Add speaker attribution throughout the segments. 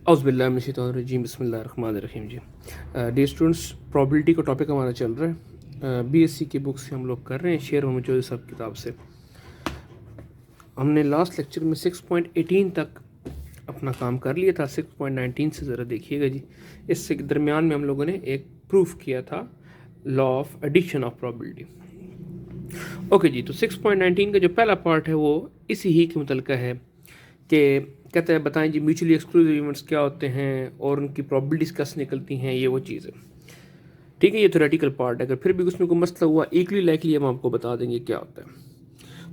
Speaker 1: औज़ुबिल्लाहिमिनश्शैतानिर्रजीम बिस्मिल्लाहिर्रहमानिर्रहीम जी। Dear students, probability का topic हमारा चल रहा है। बीएससी की बुक से हम लोग कर रहे हैं, शेर मोहम्मद चौधरी साहब किताब से। हमने लास्ट लेक्चर में 6.18 तक अपना काम कर लिया था। 6.19 से ज़रा देखिएगा जी। इससे दरमियान में हम लोगों ने एक प्रूफ किया था, law of addition of probability. Okay जी, तो 6.19 का जो पहला पार्ट है वो इसी ही के मुतल्लिक़ है कि कहते हैं बताएं जी म्यूचुअली एक्सक्लूसिव इवेंट्स क्या होते हैं और उनकी प्रोबेबिलिटीज़ कैसे निकलती हैं, ये वो चीज़ है। ठीक है, ये थ्योरेटिकल पार्ट है। अगर फिर भी उसमें कोई मसला हुआ इक्वली लाइकली हम आपको बता देंगे क्या होता है।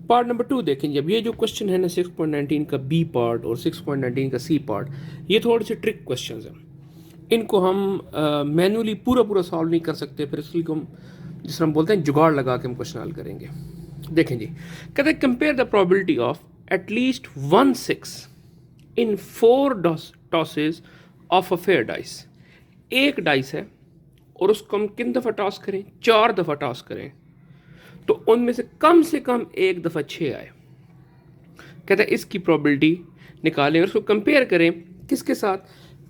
Speaker 1: पार्ट नंबर 2 देखें। जब ये जो क्वेश्चन है ना 6.19 का बी पार्ट और 6.19 का सी पार्ट, ये थोड़े से ट्रिक क्वेश्चन हैं। इनको हम मैनुअली पूरा सॉल्व नहीं कर सकते, फिर इसलिए हम जिस तरह हम बोलते हैं जुगाड़ लगा के हम क्वेश्चन हल करेंगे। देखें जी, कहते हैं compare the probability of at least 1/6 in 4 tosses of a fair dice. एक डाइस है और उसको हम किन दफ़ा टॉस करें? 4 दफ़ा टॉस करें तो उनमें से कम एक दफ़ा 6 आए। कहते हैं इसकी प्रोबेबिलिटी निकालें और उसको कंपेयर करें किसके साथ?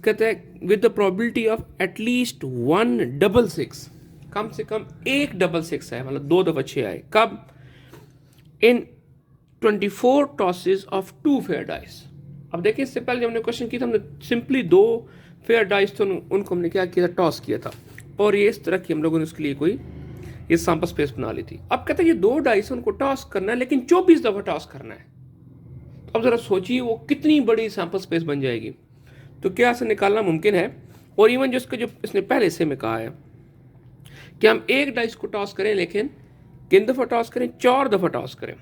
Speaker 1: कहते हैं with the probability of at least 1/6, कम से कम एक 6 आए, मतलब 2 दफ़ा 6 आए। कब? इन 24 टॉसेज ऑफ 2 फेयर डाइस। अब देखिए, इससे पहले जब हमने क्वेश्चन किया था हमने सिंपली 2 फेयर डाइस तो उनको हमने क्या किया था? टॉस किया था, और ये इस तरह की हम लोगों ने उसके लिए कोई ये सैंपल स्पेस बना ली थी। अब कहते हैं ये 2 डाइस उनको टॉस करना है, लेकिन 24 दफ़ा टॉस करना है। तो अब ज़रा सोचिए वो कितनी बड़ी सैंपल स्पेस बन जाएगी। तो क्या ऐसे निकालना मुमकिन है? और इवन जो इसने पहले से में कहा है कि हम एक डाइस को टॉस करें, लेकिन किन दफ़ा टॉस करें? 4 दफ़ा टॉस करें।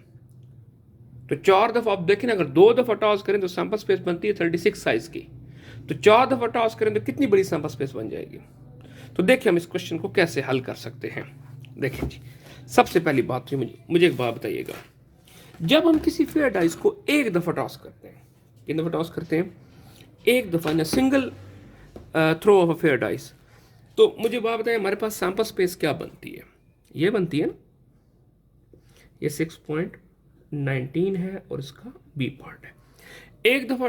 Speaker 1: तो 4 दफ़ा आप देखें, अगर 2 दफ़ा टॉस करें तो सैंपल स्पेस बनती है 36 साइज की। तो 4 दफ़ा टॉस करें तो कितनी बड़ी सैंपल स्पेस बन जाएगी। तो देखिए हम इस क्वेश्चन को कैसे हल कर सकते हैं। देखिए जी, सबसे पहली बात तो मुझे एक बात बताइएगा। जब हम किसी फेयर डाइस को एक दफ़ा टॉस करते हैं, किन दफ़ा टॉस करते हैं? एक दफ़ा, ना single throw of a fair dice. तो मुझे बात बताएं, हमारे पास सैंपल स्पेस क्या बनती है? ये बनती है ना, ये 6.19 है और इसका बी पार्ट है। एक दफ़ा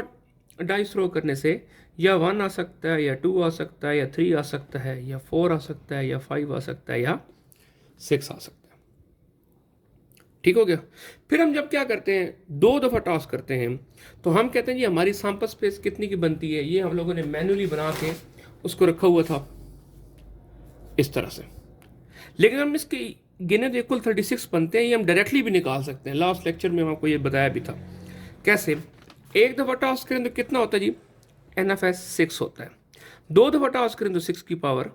Speaker 1: डाइस थ्रो करने से या 1 आ सकता है, या 2 आ सकता है, या 3 आ सकता है, या 4 आ सकता है, या 5 आ सकता है, या 6 आ सकता है। ठीक हो गया। फिर हम जब क्या करते हैं, 2 दफ़ा टॉस करते हैं, तो हम कहते हैं जी हमारी सैंपल स्पेस कितनी की बनती है? ये हम लोगों ने मैनुअली बना के उसको रखा हुआ था इस तरह से। लेकिन हम इसकी गिने तो कुल 36 बनते हैं, ये हम डायरेक्टली भी निकाल सकते हैं। लास्ट लेक्चर में हमको ये बताया भी था कैसे। एक दफ़ा टॉस करें तो कितना होता है जी? NFS 6 होता है। 2 दफ़ा टॉस करें तो 6 की पावर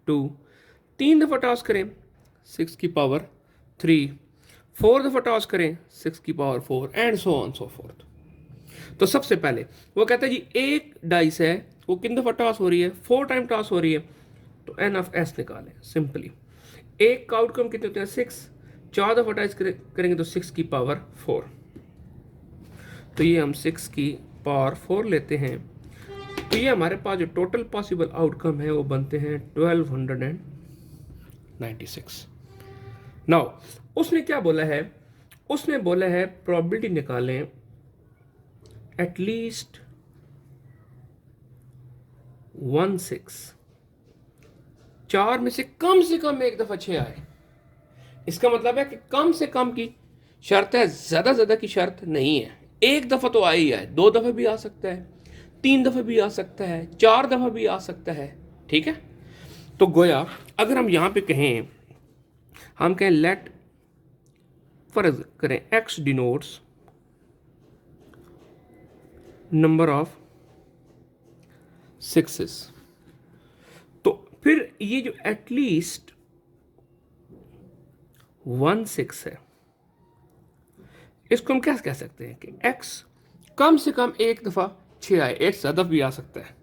Speaker 1: 2, 3 दफ़ा टॉस करें 6 की पावर 3, 4 दफ़ा टॉस करें 6 की power 4, and so on so fourth. तो सबसे पहले वो कहता है जी एक डाइस है, वो किन दफ़ा टॉस हो रही है? 4 टाइम टॉस हो रही है, तो NFS निकालें सिंपली। एक का आउटकम कितने होते हैं? 6। 4 दफ़ा टॉस करेंगे तो 6 की पावर 4। तो ये हम 6 की पावर 4 लेते हैं, तो ये हमारे पास जो टोटल पॉसिबल आउटकम है वो बनते हैं 1296। नाउ उसने क्या बोला है? उसने बोला है प्रोबेबिलिटी निकालें एटलीस्ट 1/6, 4 में से कम एक दफ़ा 6 आए। इसका मतलब है कि कम से कम की शर्त है, ज़्यादा की शर्त नहीं है। एक दफ़ा तो आ ही है, 2 दफ़ा भी आ सकता है, 3 दफ़ा भी आ सकता है, 4 दफ़ा भी आ सकता है। ठीक है, तो गोया अगर हम यहाँ पे कहें, हम कहें लेट फर्ज करें x denotes number of 6s, तो फिर ये जो एटलीस्ट 1/6 है, इसको हम क्या कह सकते हैं कि x कम से कम एक दफ़ा 6 आए, एक ज़्यादा भी आ सकता है,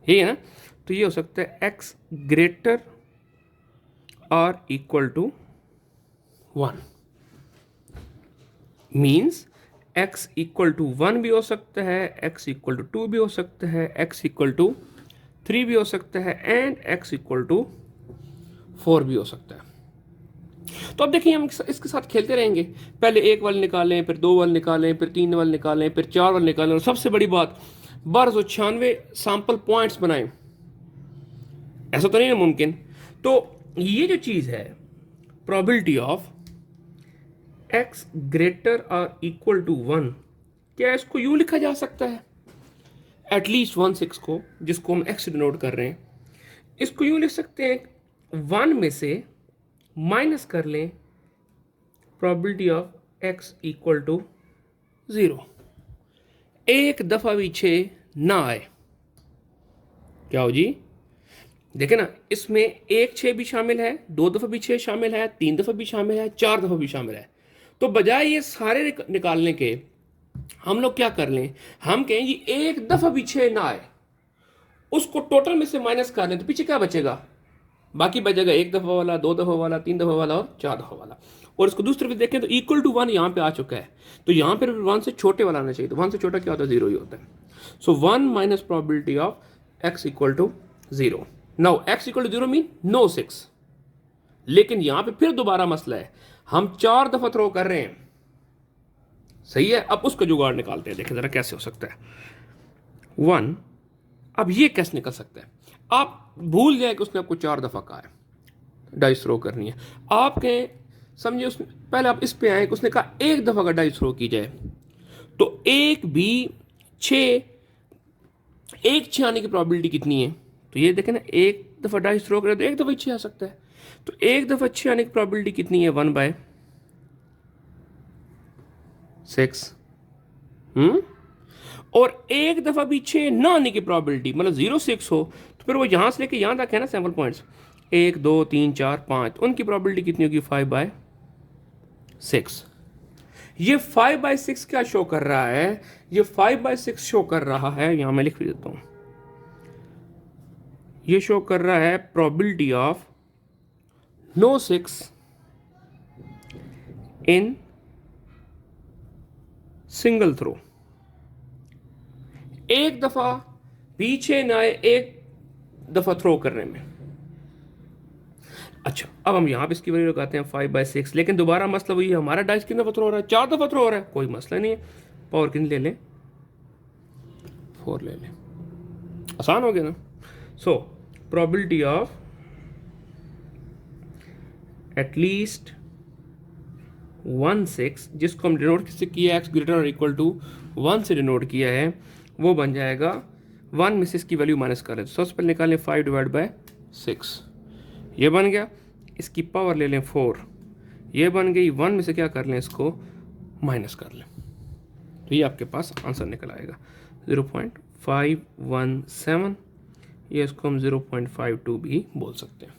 Speaker 1: यही है ना। तो ये हो सकता है x ग्रेटर और equal to 1, means x equal to 1 भी हो सकता है, x इक्वल टू 2 भी हो सकता है, x इक्वल टू 3 भी हो सकता है, एंड x इक्वल टू 4 भी हो सकता है। तो अब देखिए हम इसके साथ खेलते रहेंगे। पहले एक वाल निकालें, फिर 2 वाल निकालें, फिर 3 वाल निकालें, फिर 4 वाल निकालें, और सबसे बड़ी बात 1296 सैंपल पॉइंट्स बनाए, ऐसा तो नहीं है मुमकिन। तो ये जो चीज़ है प्रोबेबिलिटी ऑफ x ग्रेटर और इक्वल टू 1, क्या इसको यूं लिखा जा सकता है? एटलीस्ट 1/6 को, जिसको हम x से डिनोट कर रहे हैं, इसको यूं लिख सकते हैं 1 में से माइनस कर लें probability of x equal to 0। एक दफा भी 6 ना आए, क्या हो जी? देखे ना, इसमें 1 6 भी शामिल है, 2 दफा भी 6 शामिल है, 3 दफा भी शामिल है, 4 दफा भी शामिल है। तो बजाय ये सारे निकालने के हम लोग क्या कर लें, हम कहें जी एक दफा भी 6 ना आए, उसको टोटल में से माइनस कर लें, तो पीछे क्या बचेगा? बाकी बचेगा 1 दफा वाला, 2 दफा वाला, 3 दफा वाला और 4 दफा वाला। और इसको दूसरी तरफ देखें तो इक्वल टू 1 यहाँ पे आ चुका है, तो यहाँ पर 1 से छोटे वाला आना चाहिए। तो 1 से छोटा क्या होता है? 0 ही होता है। So 1 minus probability of x equal to 0। Now x equal to 0 mean no 6। लेकिन यहां पे फिर दोबारा मसला है, हम 4 दफा थ्रो कर रहे हैं, सही है। अब उसका जुगाड़ निकालते हैं, देखें जरा कैसे हो सकता है। 1, अब ये कैसे निकल सकता है? आप भूल जाए कि उसने आपको 4 दफा कहा है डाइस थ्रो करनी है, आप कहें समझिए उसने पहले आप इस पे आए कि उसने कहा 1 दफा का डाइस थ्रो की जाए, तो 1 भी 6, 1 6 आने की प्रोबेबिलिटी कितनी है? तो ये देखें ना, 1 दफा डाइस थ्रो करें तो 1 दफा 6 आ सकता है। तो 1 दफा 6 आने की प्रोबेबिलिटी कितनी है? 1/6। और 1 दफा भी 6 ना आने की प्रोबेबिलिटी, मतलब 0 6 हो, तो फिर वो यहां से लेके यहां तक है ना सैंपल पॉइंट्स, 1 2 3 4 5, उनकी प्रोबेबिलिटी कितनी होगी? 5/6। ये 5/6 क्या शो कर रहा है? ये 5/6 शो कर रहा है, यहां मैं लिख भी देता हूं, ये शो कर रहा है probability of no 6 in single throw. 1 दफा पीछे ना आए, 1 दफा थ्रो करने में। अच्छा, अब हम यहां पे इसकी वैल्यू लगाते हैं 5/6, लेकिन दोबारा मसला वही है, हमारा डाइस कितने दफा थ्रो हो रहा है? 4 दफा थ्रो हो रहा है, कोई मसला नहीं है। पावर कितनी ले लें? 4 ले लें, आसान हो गया ना। सो प्रोबेबिलिटी ऑफ एटलीस्ट 1/6, जिसको हम डिनोट किससे किया? x ग्रेटर और इक्वल टू 1 से डिनोट किया है, वो बन जाएगा 1 में से इसकी वैल्यू माइनस कर लें। तो सबसे पहले निकालें 5/6, ये बन गया। इसकी पावर ले लें 4, ये बन गई। 1 में से क्या कर लें? इसको माइनस कर लें, तो ये आपके पास आंसर निकल आएगा 0.517। ये इसको हम 0.52 भी बोल सकते हैं।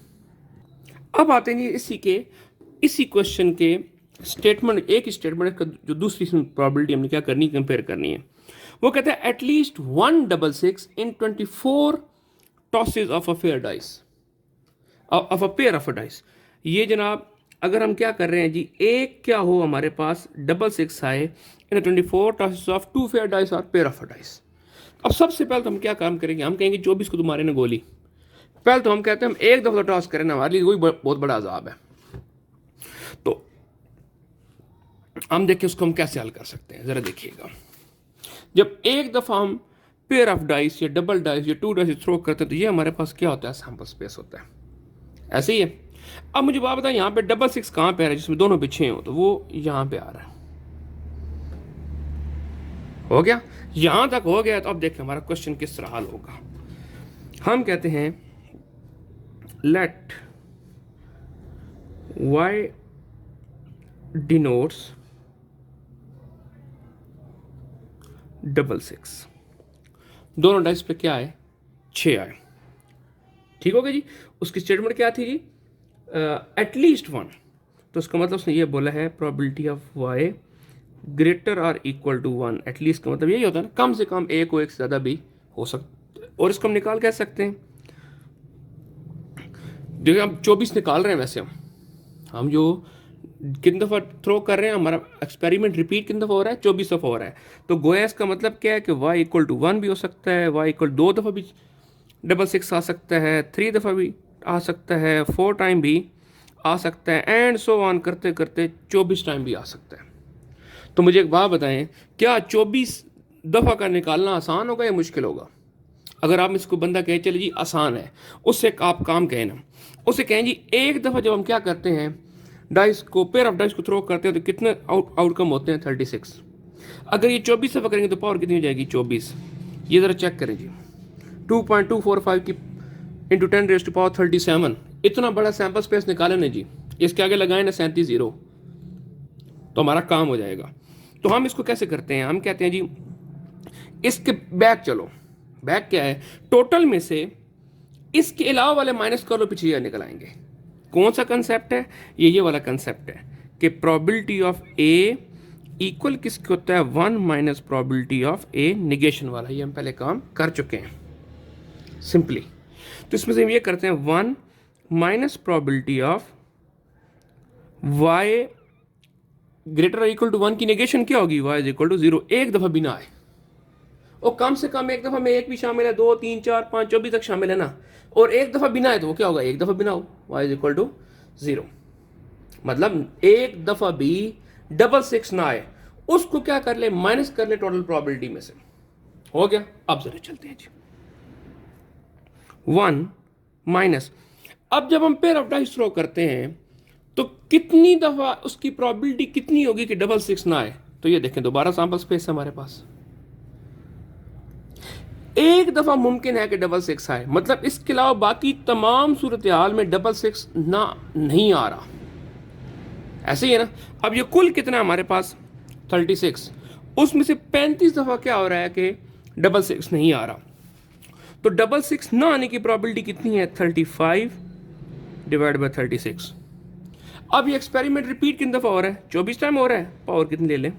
Speaker 1: अब आते हैं इसी क्वेश्चन के स्टेटमेंट, एक स्टेटमेंट का जो दूसरी प्रोबेबिलिटी हमने क्या करनी, कंपेयर करनी है। वो कहता है at least 1/6 in 24 tosses of a fair dice, of a pair of a dice. ये जनाब अगर हम क्या कर रहे हैं जी, एक क्या हो हमारे पास 666 आए इन 24 टॉसेज ऑफ 2 फेयर डाइस और पेयर ऑफ अ डाइस। अब सबसे पहले तो हम क्या काम करेंगे, हम कहेंगे 24 को तुम्हारे ने गोली। पहले तो हम कहते हैं हम 1 दफा टॉस करें ना, हमारे लिए वही बहुत बड़ा अजाब है। तो हम देखिए उसको हम कैसे हल कर सकते हैं, जरा देखिएगा। जब 1 दफा हम पेयर ऑफ डाइस या डबल डाइस या 2 डाइस थ्रो करते हैं, तो ये हमारे पास क्या होता है? सैंपल स्पेस होता है, ऐसे ही है। अब मुझे बात बताएं, यहाँ पे 666 कहाँ पे आ रहा है जिसमें दोनों पीछे हो? तो वो यहाँ पे आ रहा है। हो गया, यहां तक हो गया। तो अब देखिए हमारा क्वेश्चन किस तरह हल होगा। हम कहते हैं लेट y denotes 666, दोनों डाइस पे क्या आए? 6 आए, ठीक हो गया जी। उसकी स्टेटमेंट क्या थी जी? एटलीस्ट 1, तो उसका मतलब उसने ये बोला है प्रोबेबिलिटी ऑफ y ग्रेटर और इक्वल टू 1। एटलीस्ट का मतलब यही होता है ना, कम से कम एक को एक से ज़्यादा भी हो सकता है। और इसको हम निकाल कह सकते हैं, देखिए हम 24 निकाल रहे हैं। वैसे हम जो कितनी दफ़ा थ्रो कर रहे हैं, हमारा एक्सपेरिमेंट रिपीट कितनी दफ़ा हो रहा है? 24 दफ़ा हो रहा है। तो गोया इसका मतलब क्या है कि y इक्वल टू 1 भी हो सकता है, y इक्वल 2 दफ़ा भी 666 आ सकता है, 3 दफ़ा भी आ सकता है, 4 टाइम भी आ सकता है, एंड सो ऑन करते करते 24 टाइम भी आ सकता है। तो मुझे एक बात बताएं, क्या 24 दफ़ा का निकालना आसान होगा या मुश्किल होगा? अगर आप इसको बंदा कहे चले जी आसान है, उससे आप काम कहें ना, उससे कहें जी एक दफ़ा जब हम क्या करते हैं, डाइस को, पेयर ऑफ डाइस को थ्रो करते हैं तो कितने आउटकम होते हैं? 36। अगर ये 24 दफ़ा करेंगे तो पावर कितनी हो जाएगी? 24। ये ज़रा चेक करें जी, 2.245 की इंटू 10⁻37, इतना बड़ा सैम्पल स्पेस निकाले ना जी, इसके आगे लगाए ना 37 जीरो, तो हमारा काम हो जाएगा। तो हम इसको कैसे करते हैं? हम कहते हैं जी इसके बैक चलो। बैक क्या है? टोटल में से इसके अलावा वाले माइनस कर लो, पीछे ये निकल आएंगे। कौन सा कंसेप्ट है? ये वाला कंसेप्ट है कि प्रोबेबिलिटी ऑफ ए इक्वल किसके होता है? 1 minus probability of A negation वाला। ये हम पहले काम कर चुके हैं सिंपली। तो इसमें से हम ये करते हैं 1 minus probability of y greater equal to 1 की नेगेशन क्या होगी? y is equal to 0। एक दफ़ा बिना आए, और कम से कम एक दफ़ा में एक भी शामिल है, 2 3 4 5 24 तक शामिल है ना, और एक दफ़ा बिना है तो वो क्या होगा? एक दफ़ा बिना हो, y इज इक्वल टू 0। मतलब एक दफ़ा भी 66 ना आए, उसको क्या कर ले? माइनस कर ले टोटल प्रोबेबिलिटी में से। हो गया? अब जरा चलते हैं जी, 1 माइनस, अब जब हम पेयर ऑफ डाइस थ्रो करते हैं तो कितनी दफ़ा उसकी प्रोबेबिलिटी कितनी होगी कि 66 ना आए? तो ये देखें, दोबारा सैंपल स्पेस है हमारे पास, एक दफ़ा मुमकिन है कि 66 आए, मतलब इसके अलावा बाकी तमाम सूरत हाल में 66 ना नहीं आ रहा। ऐसे ही है ना। अब ये कुल कितना है हमारे पास? 36, उसमें से 35 दफ़ा क्या हो रहा है कि 66 नहीं आ रहा। तो 66 ना आने की प्रोबेबिलिटी कितनी है? 35 डिवाइड बाई 36। अब ये एक्सपेरिमेंट रिपीट कितनी दफ़ा हो रहा है? 24 टाइम हो रहा है। पावर कितनी ले लें?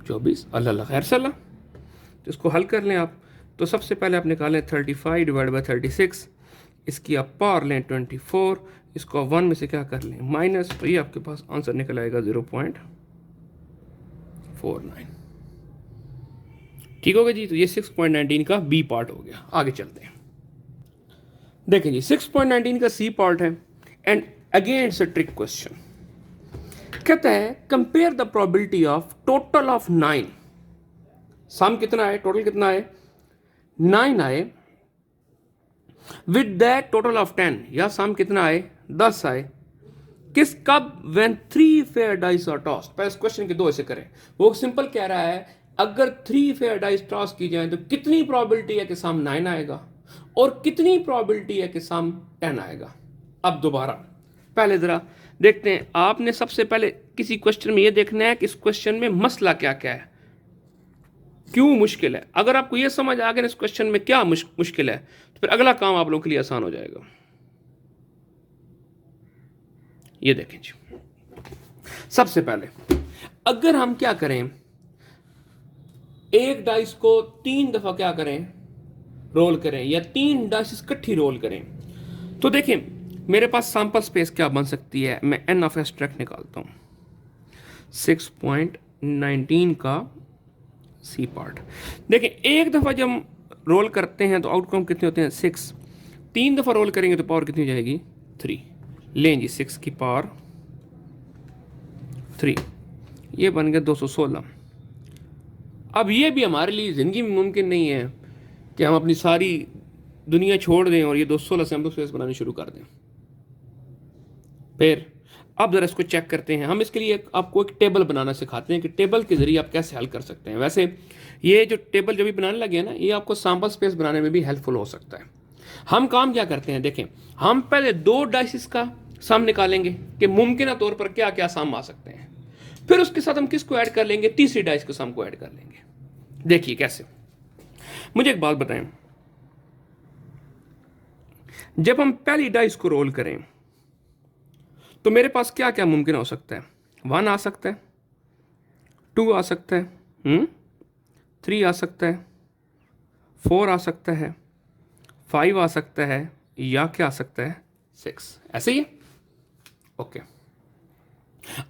Speaker 1: 24। अल्लाह खैर सल्ला। तो इसको हल कर लें आप। तो सबसे पहले आप निकालें 35 डिवाइड बाई 36, इसकी आप पावर लें 24, इसको 1 में से क्या कर लें? माइनस, तो ये आपके पास आंसर निकल आएगा 0.49। ठीक होगा जी। तो ये 6.19 का बी पार्ट हो गया। आगे चलते हैं। देखें जी, 6.19 का सी पार्ट है, and again it's a trick question. कहता है compare the probability of total of 9, सम कितना है, टोटल कितना है? 9 आए, विद दैट टोटल ऑफ 10, या सम कितना आए? 10 आए, किस कब? When 3 fair dice are tossed. पहले इस क्वेश्चन के दो ऐसे करें। वो सिंपल कह रहा है अगर 3 फेयर डाइस टॉस की जाए तो कितनी प्रोबेबिलिटी है कि सम 9 आएगा, और कितनी प्रोबेबिलिटी है कि सम 10 आएगा। अब दोबारा पहले जरा देखते हैं। आपने सबसे पहले किसी क्वेश्चन में ये देखना है कि इस क्वेश्चन में मसला क्या क्या है, क्यों मुश्किल है। अगर आपको ये समझ आ गया इस क्वेश्चन में क्या मुश्किल है, तो फिर अगला काम आप लोगों के लिए आसान हो जाएगा। ये देखें जी, सबसे पहले अगर हम क्या करें, एक डाइस को 3 दफा क्या करें? रोल करें, या 3 डाइस इकट्ठी रोल करें, तो देखें मेरे पास सैंपल स्पेस क्या बन सकती है। मैं एन ऑफ एब्स्ट्रैक्ट निकालता हूं, 6.19 का सी पार्ट। देखें एक दफ़ा जब हम रोल करते हैं तो आउटकम कितने होते हैं? 6। 3 दफ़ा रोल करेंगे तो पावर कितनी हो जाएगी? 3। लें जी, 6 की पावर 3, ये बन गया 216। अब ये भी हमारे लिए ज़िंदगी में मुमकिन नहीं है कि हम अपनी सारी दुनिया छोड़ दें और ये 216 सैंपल स्पेस बनानी शुरू कर दें। फिर अब ज़रा इसको चेक करते हैं। हम इसके लिए आपको एक टेबल बनाना सिखाते हैं कि टेबल के ज़रिए आप कैसे हल कर सकते हैं। वैसे ये जो टेबल जो भी बनाने लगे हैं ना, ये आपको सैंपल स्पेस बनाने में भी हेल्पफुल हो सकता है। हम काम क्या करते हैं, देखें हम पहले 2 डाइसिस का सम निकालेंगे कि मुमकिन तौर पर क्या क्या सम आ सकते हैं, फिर उसके साथ हम किसको ऐड कर लेंगे? तीसरी डाइस के सम को ऐड कर लेंगे। देखिए कैसे। मुझे एक बात बताएं, जब हम पहली डाइस को रोल करें तो मेरे पास क्या क्या मुमकिन हो सकता है? 1 आ सकता है, 2 आ सकता है, 3 आ सकता है, 4 आ सकता है, 5 आ सकता है, या क्या आ सकता है? 6। ऐसे ही। ओके।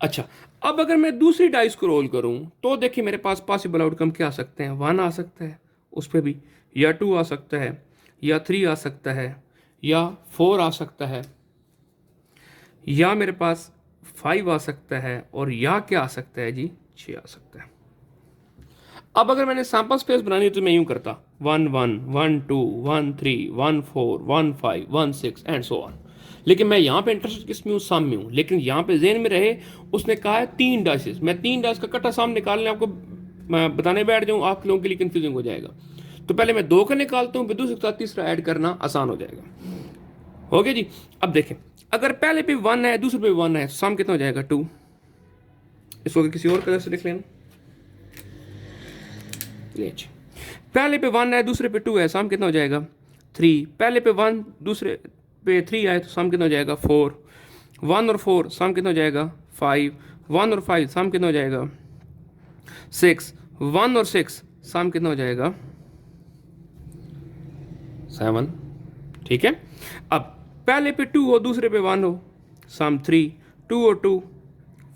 Speaker 1: अच्छा, अब अगर मैं दूसरी डाइस को रोल करूं तो देखिए मेरे पास पॉसिबल आउटकम क्या आ सकते हैं? 1 आ सकता है, उस पर भी, या 2 आ सकता है, या 3 आ सकता है, या 4 आ सकता है, या मेरे पास 5 आ सकता है, और या क्या आ सकता है जी? 6 आ सकता है। अब अगर मैंने सैंपल स्पेस बनानी है तो मैं यूं करता 1 1 1 2 1 3 1 4 1 5 1 6 एंड सो ऑन। लेकिन मैं यहाँ पे इंटरेस्टेड किस में हूँ, सम में हूँ। लेकिन यहाँ पे जेन में रहे उसने कहा है 3 डाइसेस, मैं 3 डाइस का कट्टा साम निकालने आपको मैं बताने बैठ जाऊँ, आप लोगों के लिए कंफ्यूजिंग हो जाएगा। तो पहले मैं 2 का निकालता हूँ, फिर दूसरे के साथ तीसरा ऐड करना आसान हो जाएगा। हो गया जी। अब देखें, अगर पहले पे 1 है दूसरे पे 1 है, सम कितना हो जाएगा 2। इसको किसी और कलर से लिख लेना। पहले पे 1 है दूसरे पे 2 है, सम कितना हो जाएगा 3। पहले पे 1 दूसरे पे 3 आए तो सम कितना हो जाएगा 4। 1 और 4 सम कितना हो जाएगा 5। 1 और 5 सम कितना हो जाएगा 6। 1 और 6 सम कितना हो जाएगा 7। ठीक है। अब पहले पे 2 हो दूसरे पे 1 हो, सम 3। 2 और 2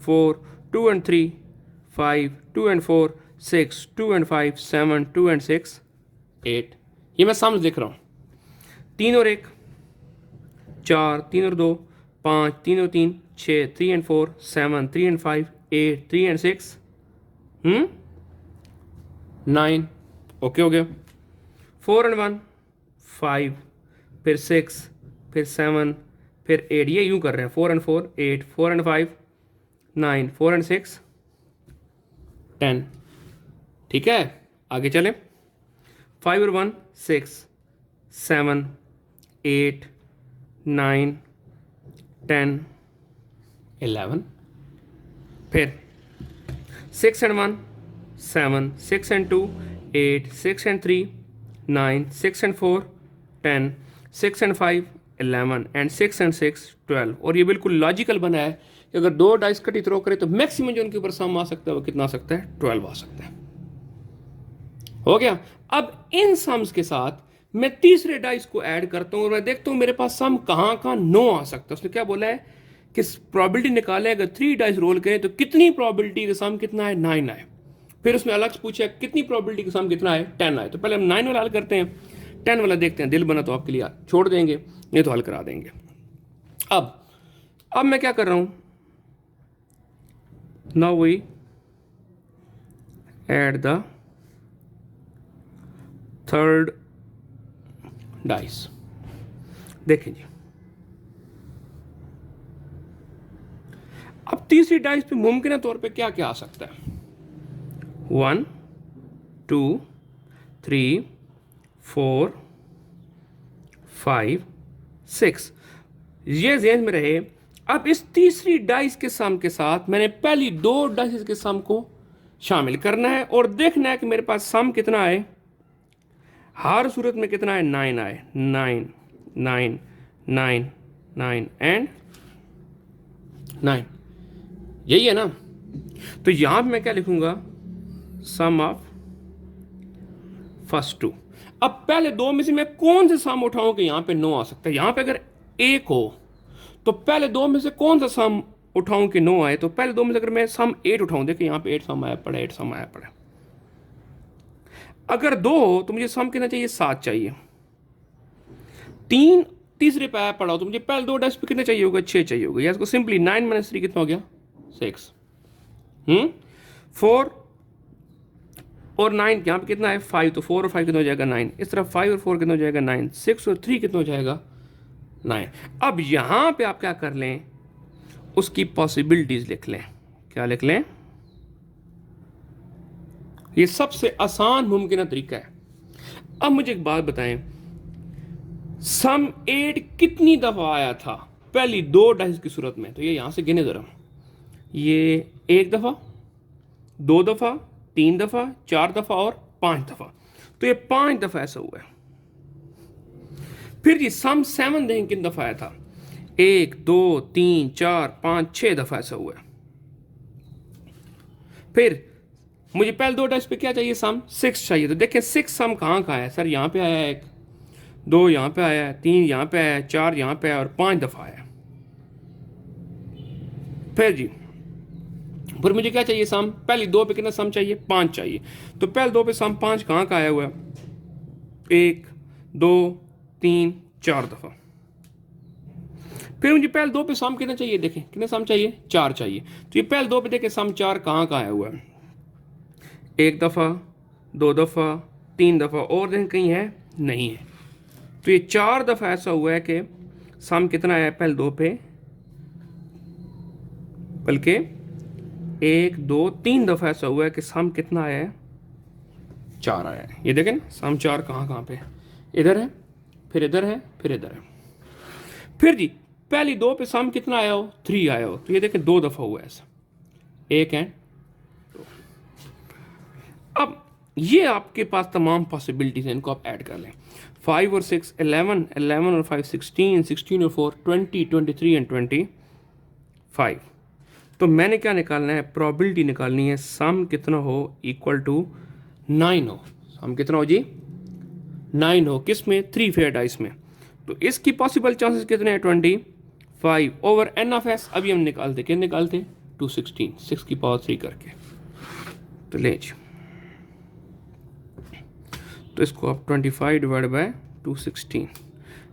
Speaker 1: 4, 2 and 3 5, 2 and 4 6, 2 and 5 7, 2 and 6 8। ये मैं सम्स लिख रहा हूँ। 3 और 1 4, 3 और 2 5, 3 और 3 6, 3 and 4 7, 3 and 5 8, 3 and 6 9। ओके हो गया। 4 and 1 5, फिर 6, फिर 7, फिर 8। ये यूं कर रहे हैं 4 and 4 8, 4 and 5 9, 4 and 6 10। ठीक है, आगे चलें। 5 और 1 6, 7 8 9 10 11। फिर 6 and 1 7, 6 and 2 8, 6 and 3 9, 6 and 4 10, 6 and 5 11 and 6 and 6 12। और ये बिल्कुल लॉजिकल बना है कि अगर 2 डाइस कटी थ्रो करें तो मैक्सिमम जो उनके ऊपर सम आ सकता है वो कितना आ सकता है 12 आ सकता है। हो गया। अब इन सम्स के साथ मैं तीसरे डाइस को ऐड करता हूं और मैं देखता हूं मेरे पास सम कहां कहां 9 आ सकता है। उसने क्या बोला है कि प्रोबेबिलिटी निकाले, अगर 3 डाइस रोल करें तो कितनी प्रोबेबिलिटी का सम कितना है 9 आए। फिर उसने अलग से पूछा कितनी प्रोबेबिलिटी का सम कितना है 10 आए। तो पहले हम 9 वाला हल करते हैं, 10 वाला देखते हैं। दिल बना तो आपके लिए छोड़ देंगे, नहीं तो हल करा देंगे। अब मैं क्या कर रहा हूं, now we add the third dice. देखें जी, अब तीसरी डाइस पे मुमकिन तौर पे क्या क्या आ सकता है 1 2 3 4 5 6। ये ज़हन में रहे। अब इस तीसरी डाइस के सम के साथ मैंने पहली 2 डाइस के सम को शामिल करना है और देखना है कि मेरे पास सम कितना आए। हर सूरत में कितना है 9 आए। 9 9 9 9 एंड 9। यही है ना। तो यहां पे मैं क्या लिखूंगा, सम ऑफ फर्स्ट 2। अब पहले 2 में से मैं कौन से सम उठाऊं कि यहां पे 9 आ सकता है। यहां पे अगर 1 हो तो पहले 2 में से कौन सा सम उठाऊं कि 9 आए। तो पहले 2 में से अगर मैं सम 8 उठाऊं, देखिए यहां पे 8 सम आया पड़ा, 8 सम आया पड़ा। अगर 2 हो तो मुझे सम कितना चाहिए 7 चाहिए। 3 तीसरे पे आया पड़ा हो तो मुझे पहले 2 डाइस पे कितना चाहिए होगा 6 चाहिए होगा। या इसको सिंपली 9 - 3 कितना हो गया 6। 4 और 9 यहाँ पे कितना है 5, तो 4 और 5 कितना हो जाएगा 9। इस तरह 5 और 4 कितना हो जाएगा 9। 6 और 3 कितना हो जाएगा 9। अब यहाँ पे आप क्या कर लें, उसकी पॉसिबिलिटीज लिख लें। क्या लिख लें, ये सबसे आसान मुमकिन तरीका है। अब मुझे एक बात बताएं, सम 8 कितनी दफा आया था पहली 2 डाइस की सूरत में। तो ये यहां से गिने जरा, ये 1 दफा 2 दफा 3 दफा 4 दफा और 5 दफा। तो ये 5 दफा ऐसा हुआ है। फिर ये सम 7 देखें कितनी दफा आया था, 1 2 3 4 5 6 दफा ऐसा हुआ है। फिर मुझे पहले 2 डाइस पे क्या चाहिए, सम 6 चाहिए। तो देखें 6 सम कहाँ कहाँ है सर, यहाँ पे आया है 1, 2 यहाँ पे आया है, 3 यहाँ पे आया है, 4 यहाँ पे आया और 5 दफा आया। फिर जी फिर मुझे क्या चाहिए सम, पहली 2 पे कितना सम चाहिए 5 चाहिए। तो पहले 2 पे सम 5 कहाँ का आया हुआ है, 1 2 3 4 दफा। फिर मुझे पहले 2 पे सम कितना चाहिए, देखें कितने सम चाहिए 4 चाहिए। तो ये पहले 2 पे देखें सम 4 कहाँ का आया हुआ है, 1 दफा 2 दफ़ा, 3 दफ़ा और दिन कहीं है नहीं है। तो ये 4 दफ़ा ऐसा हुआ है कि सम कितना आया पहले 2 पे, बल्कि 1 2 3 दफ़ा ऐसा हुआ है कि सम कितना आया है 4 आया है। ये देखें ना सम 4 कहाँ पे, इधर है, फिर इधर है, फिर इधर है। फिर जी पहली 2 पे सम कितना आया हो 3 आया हो। तो ये देखें 2 दफ़ा हुआ है ऐसा, 1 है। अब ये आपके पास तमाम पॉसिबिलिटीज़ हैं, इनको आप ऐड कर लें। 5 और 6 11, 11 और 5 16, 16 और 4 20, 23 एंड 25। तो मैंने क्या निकालना है, प्रोबेबिलिटी निकालनी है सम कितना हो इक्वल टू 9 हो। सम कितना हो जी 9 हो, किस में 3 फेयर डाइस में। तो इसकी पॉसिबल चांसेस कितने हैं 25 ओवर एन ऑफ एस। अभी हम निकालते क्या निकालते 216, 6 की पावर 3 करके। तो ले जी, तो इसको आप 25 डिवाइड बाय 216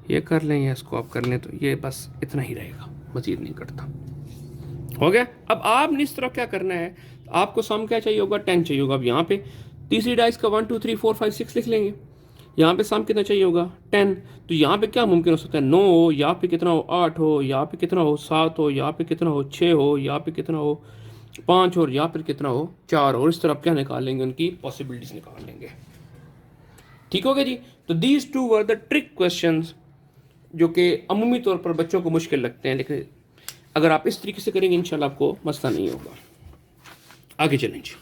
Speaker 1: ये कर लें या इसको आप कर लें, तो ये बस इतना ही रहेगा, मजीद नहीं करता। हो गया। अब आपने इस तरह क्या करना है, आपको सम क्या चाहिए होगा 10 चाहिए होगा। अब यहाँ पे तीसरी डाइस का 1 2 3 4 5 6 लिख लेंगे। यहाँ पे सम कितना चाहिए होगा 10। तो यहाँ पे क्या मुमकिन हो सकता है 9 हो, यहाँ पे कितना हो 8 हो, यहाँ पे कितना हो 7 हो, यहाँ पे कितना हो 6 हो, यहाँ पे कितना हो 5 हो, यहाँ पे कितना हो 4 हो। इस तरह आप क्या निकाल लेंगे, उनकी पॉसिबिलिटीज निकाल लेंगे। ठीक हो गया जी। तो these two were the trick questions जो कि अमूमी तौर पर बच्चों को मुश्किल लगते हैं, लेकिन अगर आप इस तरीके से करेंगे इंशाल्लाह आपको मसला नहीं होगा। आगे चलें जी।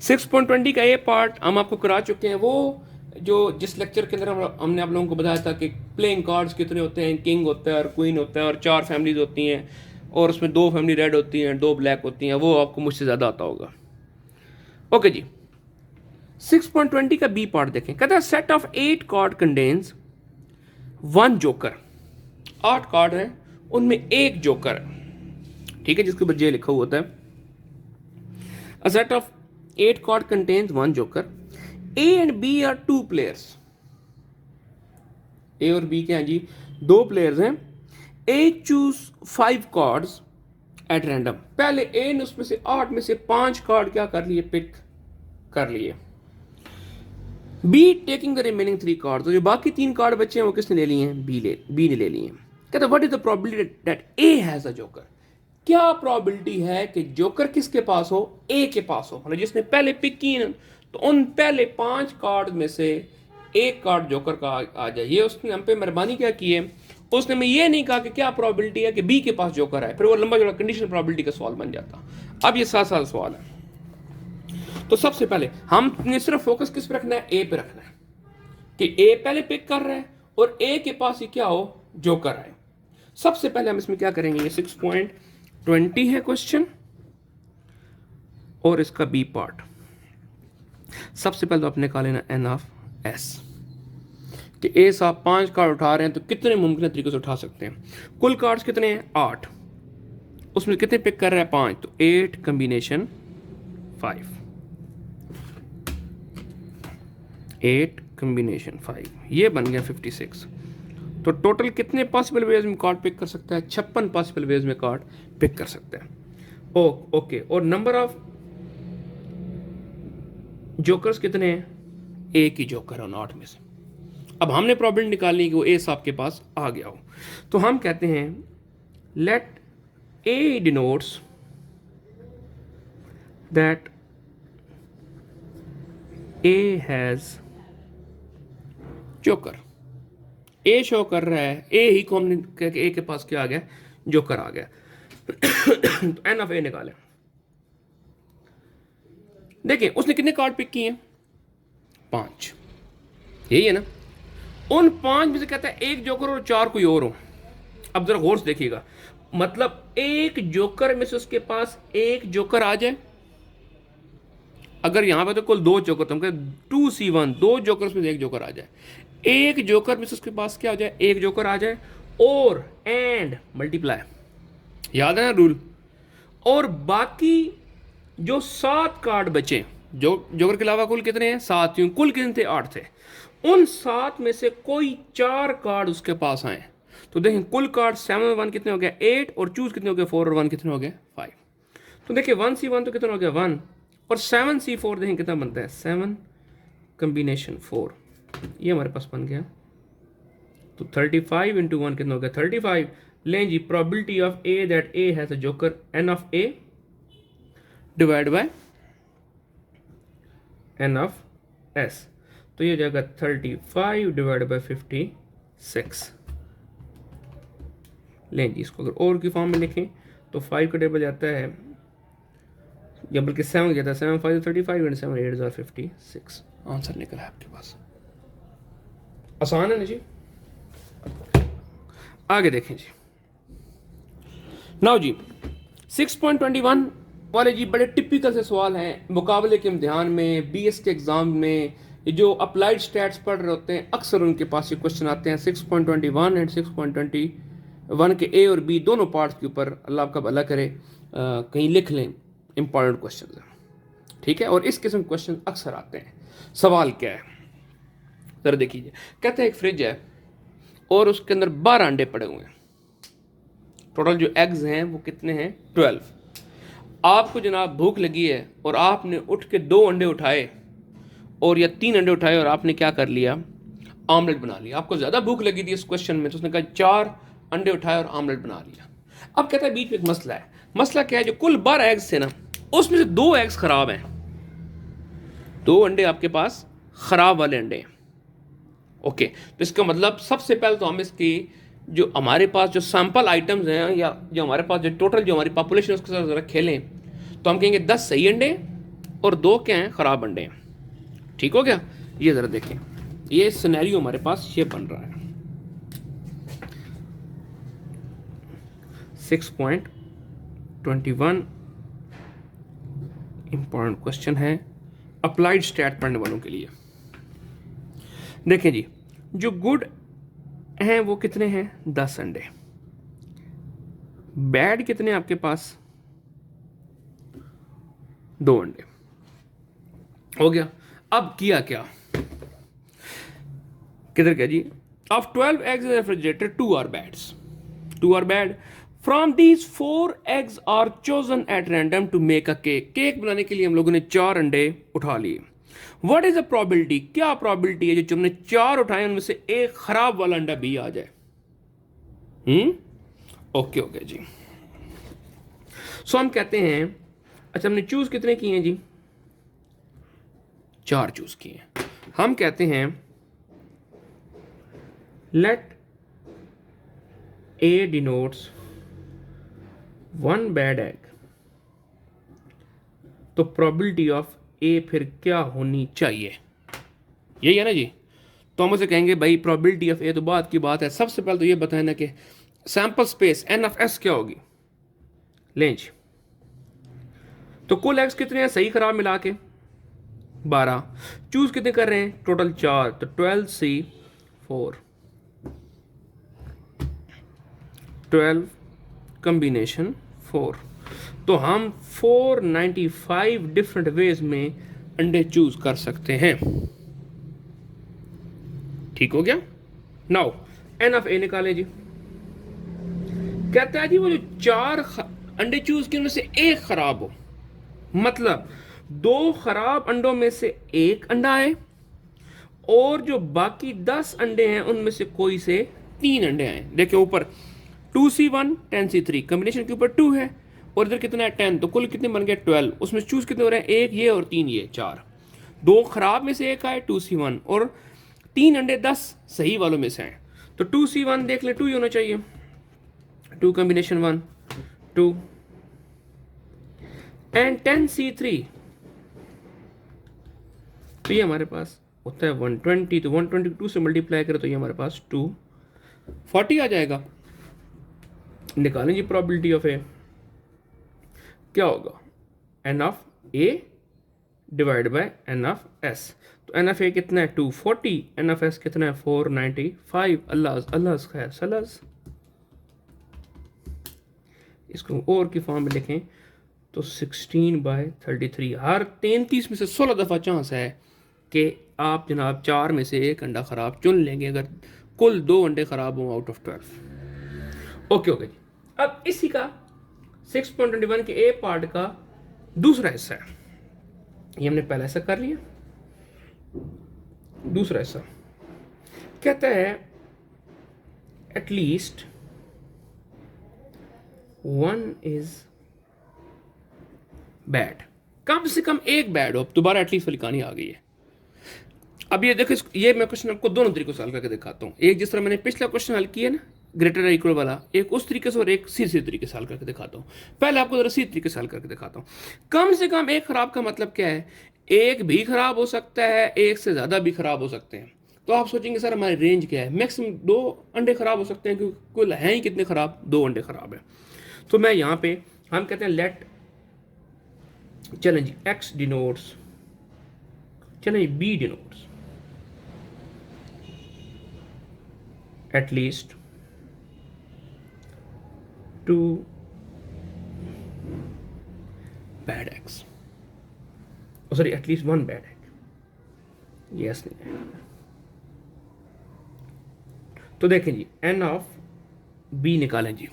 Speaker 1: सिक्स 6.20 का ये पार्ट हम आपको करा चुके हैं। वो जो जिस लेक्चर के अंदर हमने आप लोगों को बताया था कि प्लेइंग कार्ड्स कितने होते हैं, किंग होता है और क्वीन होता है और 4 फैमिलीज होती हैं और उसमें 2 फैमिली रेड होती हैं, 2 ब्लैक होती हैं, वो आपको मुझसे ज़्यादा आता होगा। ओके जी, 6.20 का बी पार्ट देखें। कहता है set of 8 card contains 1 joker. 8 card हैं, उनमें 1 जोकर है, ठीक है, जिसके ऊपर जे लिखा हुआ होता है। A set of 8 card contains 1 joker. A and B are 2 players. A और B क्या हैं जी 2 players हैं। A choose 5 cards at random। पहले A ने उसमें से 8 में से 5 कार्ड क्या कर लिए, पिक कर लिए। B taking the remaining 3 cards। तो जो बाकी 3 कार्ड बचे हैं वो किसने ले लिए हैं, B ने ले लिए हैं। कहता what is the probability that A has a joker. क्या प्रोबेबिलिटी है कि जोकर किसके पास हो, ए के पास हो, मतलब जिसने पहले पिक की ना, तो उन पहले 5 कार्ड में से 1 कार्ड जोकर का आ जाए। ये उसने हम पे मेहरबानी क्या की है, उसने मैं ये नहीं कहा कि क्या प्रोबेबिलिटी है कि बी के पास जोकर है, फिर वो लंबा जोड़ा कंडीशनल प्रोबेबिलिटी का सवाल बन जाता। अब ये 7 साल सवाल है। तो सबसे पहले हमने सिर्फ फोकस किस पे रखना है, ए पे रखना है कि ए पहले पिक कर रहा है और ए के पास ही क्या हो, जोकर है। सबसे पहले हम इसमें क्या करेंगे, ये 6.20 है क्वेश्चन और इसका बी पार्ट। सबसे पहले तो आपने निकाल लेना एन ऑफ एस कि ए साहब 5 कार्ड उठा रहे हैं तो कितने मुमकिन तरीके से उठा सकते हैं। कुल कार्ड्स कितने हैं 8, उसमें कितने पिक कर रहा है 5, तो 8 कॉम्बिनेशन 5, 8 कॉम्बिनेशन 5, ये बन गया 56। तो टोटल कितने पॉसिबल वेज में कार्ड पिक कर सकता है, 56 पॉसिबल वेज में कार्ड पिक कर सकता है। ओके, और नंबर ऑफ जोकर्स कितने हैं, एक ही जोकर है 8 में से। अब हमने प्रॉब्लम निकालनी कि वो ए साहब के पास आ गया हो, तो हम कहते हैं let A denotes that A has joker. A show कर रहा है, ए ही को हमने कह के ए के पास क्या आ गया, जोकर आ गया। तो एन ऑफ ए निकालें। देखिए उसने कितने कार्ड पिक किए हैं, 5, यही है ना। उन 5 में से कहता है 1 जोकर और 4 कोई और हो। अब जरा गौर से देखिएगा, मतलब 1 जोकर में से उसके पास 1 जोकर आ जाए। अगर यहां पे तो कुल 2 जोकर, तो हम कहते 2C1, 2 जोकर में से 1 जोकर आ जाए। 1 जोकर में से उसके पास क्या हो जाए, 1 जोकर आ जाए और एंड मल्टीप्लाई, याद है ना रूल। और बाकी जो 7 कार्ड बचे, जो जोकर के अलावा कुल कितने हैं 7, कुल कितने थे 8 थे। उन 7 में से कोई 4 कार्ड उसके पास आए, तो देखें कुल कार्ड 7 और 1 कितने हो गए 8, और चूज कितने हो गए 4, और 1 कितने हो गए 5। तो देखिए 1C1 तो कितना हो गया 1, और 7C4 देखें कितना बनता है 7 कम्बिनेशन 4, ये हमारे पास बन गया। तो 35 इंटू 1 कितना हो गया 35। लें जी probability of A that A has a joker n of A divide by n of S, तो ये हो जाएगा 35 डिवाइड बाय 56। लें जी इसको अगर और की फॉर्म में लिखें तो 5 का टेबल जाता है, या बल्कि 7 जाता है, 7 5 35 एंड 7 8 56। आंसर निकला है आपके पास। आसान है ना जी। आगे देखें जी, नाउ जी 6.21 वाले जी बड़े टिपिकल से सवाल हैं मुकाबले के इम्तिहान में, बीएस के एग्जाम में, ये जो अप्लाइड स्टैट्स पढ़ रहे होते हैं अक्सर उनके पास ये क्वेश्चन आते हैं 6.21 एंड 6.21 के ए और बी दोनों पार्ट्स के ऊपर। अल्लाह आपका भला करे, कहीं लिख लें, इंपॉर्टेंट क्वेश्चन है, ठीक है। और इस किस्म के क्वेश्चन अक्सर आते हैं। सवाल क्या है जरा देखिए, कहते हैं एक फ्रिज है और उसके अंदर 12 अंडे पड़े हुए हैं, टोटल जो एग्स हैं वो कितने हैं 12। आपको जनाब भूख लगी है और आपने उठ के 2 अंडे उठाए और या 3 अंडे उठाए और आपने क्या कर लिया आमलेट बना लिया। आपको ज़्यादा भूख लगी थी इस क्वेश्चन में, तो उसने कहा 4 अंडे उठाए और आमलेट बना लिया। अब कहता है बीच में एक मसला है। मसला क्या है, जो कुल 12 एग्स थे ना उसमें से 2 एग्स खराब हैं, 2 अंडे आपके पास खराब वाले अंडे हैं। ओके, तो इसका मतलब सबसे पहले तो हम इसकी जो हमारे पास जो सैंपल आइटम्स हैं या जो हमारे पास जो टोटल जो हमारी पॉपुलेशन है उसके साथ ज़रा खेलें तो हम कहेंगे 10 सही अंडे और 2 क्या हैं खराब अंडे हैं। ठीक हो गया। ये ज़रा देखें, ये सिनेरियो हमारे पास ये बन रहा है। 6.21 इंपॉर्टेंट क्वेश्चन है अप्लाइड स्टैट पढ़ने वालों के लिए। देखें जी, जो गुड हैं वो कितने हैं 10 अंडे, बैड कितने आपके पास 2 अंडे। हो गया। अब किया क्या, किधर क्या जी, of 12 eggs in the refrigerator 2 are bads, 2 are bad. From these 4 eggs are chosen at random to make a cake. Cake बनाने के लिए हम लोगों ने 4 अंडे उठा लिए। What is the probability, क्या probability है जो हमने 4 उठाए उनमें से एक खराब वाला अंडा भी आ जाए। ओके ओके जी। सो हम कहते हैं, अच्छा हमने चूज कितने किए हैं जी 4 चूज किए हैं। हम कहते हैं late A denotes 1 bad egg, तो probability of A फिर क्या होनी चाहिए, यही है ना जी। तो हम उसे कहेंगे भाई probability of A तो बात की बात है। सबसे पहले तो ये बताएं ना कि sample space N of S क्या होगी। लें जी, तो कुल एक्स कितने हैं सही खराब मिला के 12, चूज कितने कर रहे हैं टोटल 4, तो 12C4 12 कम्बिनेशन 4। तो हम 495 डिफरेंट वेज में अंडे चूज कर सकते हैं। ठीक हो गया। नाउ एन ऑफ ए निकाले जी। कहता है जी वो जो 4 अंडे चूज किए उनमें से एक खराब हो, मतलब 2 खराब अंडों में से एक अंडा आए और जो बाकी 10 अंडे हैं उनमें से कोई से 3 अंडे आए। देखिए ऊपर 2C1 10C3 कॉम्बिनेशन के ऊपर 2 है और इधर कितना है 10, तो कुल कितने बन गए 12। उसमें चूज कितने हो रहे हैं, एक ये और 3 ये, 4। 2 खराब में से एक आए 2C1 और 3 अंडे 10 सही वालों में से आए। तो 2C1 देख ले 2 ही होना चाहिए, 2 कॉम्बिनेशन 1 2 एंड 10C3, तो ये हमारे पास होता है 120, तो 122 से मल्टीप्लाई करें तो ये हमारे पास 240 आ जाएगा। निकालें जी प्रोबेबिलिटी ऑफ ए, क्या होगा n of A divide by n of S. तो एन ऑफ ए कितना है 240, एन ऑफ एस कितना है 495। अल्लाह अल्लाह खैर सलाज। इसको और की फॉर्म में लिखें तो 16/33। हर 33 में से 16 दफ़ा चांस है कि आप जनाब 4 में से एक अंडा ख़राब चुन लेंगे अगर कुल 2 अंडे ख़राब हों आउट ऑफ 12। ओके ओके जी। अब इसी का 6.21 के ए पार्ट का दूसरा हिस्सा है, ये हमने पहला हिस्सा कर लिया। दूसरा हिस्सा कहता है एटलीस्ट वन इज बैड, कम से कम एक बैड हो। अब दोबारा एटलीस्ट वाली कहानी आ गई है। अब ये देखो, ये मैं क्वेश्चन आपको दोनों तरीकों से हल करके दिखाता हूँ। एक जिस तरह मैंने पिछला क्वेश्चन हल किया ना, ग्रेटर इक्वल वाला, एक उस तरीके से और एक सीधे तरीके से हल करके दिखाता हूँ। पहले आपको जरा सीधे तरीके से हल करके दिखाता हूँ। कम से कम एक खराब का मतलब क्या है? एक भी खराब हो सकता है, एक से ज्यादा भी खराब हो सकते हैं। तो आप सोचेंगे सर हमारी रेंज क्या है? मैक्सिमम 2 अंडे खराब हो सकते हैं, क्योंकि कुल हैं ही कितने खराब? 2 अंडे खराब है। तो मैं यहाँ पे हम कहते हैं लेट, चलें जी, एक्स डिनोट्स, चलें जी B denotes at least 2 bad eggs, oh sorry, at least 1 bad egg, yes नहीं है। तो देखें जी, n ऑफ b निकालें जी।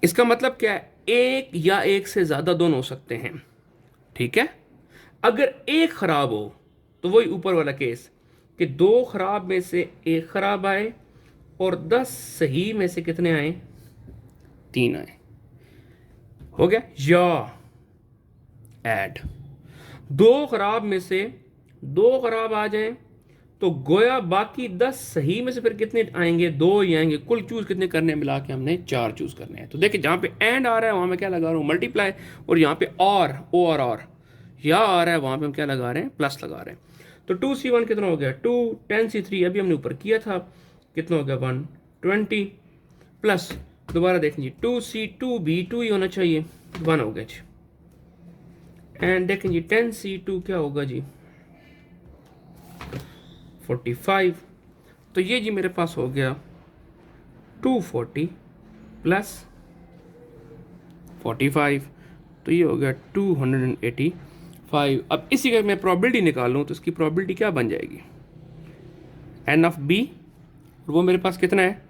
Speaker 1: इसका मतलब क्या है? एक या एक से ज्यादा दोनों हो सकते हैं, ठीक है। अगर एक खराब हो तो वही ऊपर वाला केस कि 2 खराब में से एक खराब आए और 10 सही में से कितने आए? 3 आए। हो गया। या ऐड 2 खराब में से 2 खराब आ जाएं तो गोया बाकी 10 सही में से फिर कितने आएंगे? 2 ही आएंगे। कुल चूज कितने करने हैं? मिला के हमने 4 चूज करने हैं। तो देखिए जहां पे एंड आ रहा है वहां मैं क्या लगा रहा हूं? मल्टीप्लाई। और यहाँ पे और या आ रहा है वहां पे हम क्या लगा रहे हैं? प्लस लगा रहे हैं। तो 2c1 कितना हो गया? 2, 10c3 अभी हमने ऊपर किया था, कितना हो गया? 120 प्लस दोबारा देखें जी 2c2 भी 2 ही होना चाहिए, 1 हो गया जी। एंड देखें जी 10c2 क्या होगा जी? 45। तो ये जी मेरे पास हो गया 240 प्लस 45, तो ये हो गया 285। अब इसी का मैं प्रोबेबिलिटी निकालूं तो इसकी प्रोबेबिलिटी क्या बन जाएगी? एन ऑफ बी, और वो मेरे पास कितना है?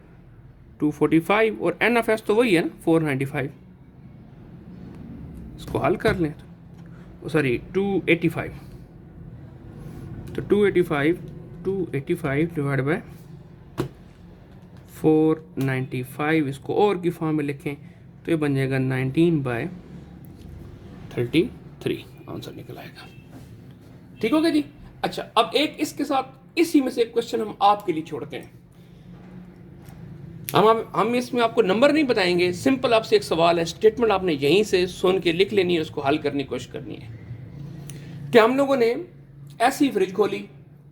Speaker 1: 245, और एन ऑफ एस तो वही है ना, 495। इसको हल कर लें तो सॉरी 285, तो 285 डिवाइड बाय 495, इसको और की फॉर्म में लिखें तो ये बन जाएगा 19/33 आंसर निकल आएगा। ठीक हो गया जी। अच्छा, अब एक इसके साथ इसी में से एक क्वेश्चन हम आपके लिए छोड़ते हैं। हम इसमें आपको नंबर नहीं बताएंगे, सिंपल आपसे एक सवाल है, स्टेटमेंट आपने यहीं से सुन के लिख लेनी है, उसको हल करने की कोशिश करनी है कि हम लोगों ने ऐसी फ्रिज खोली,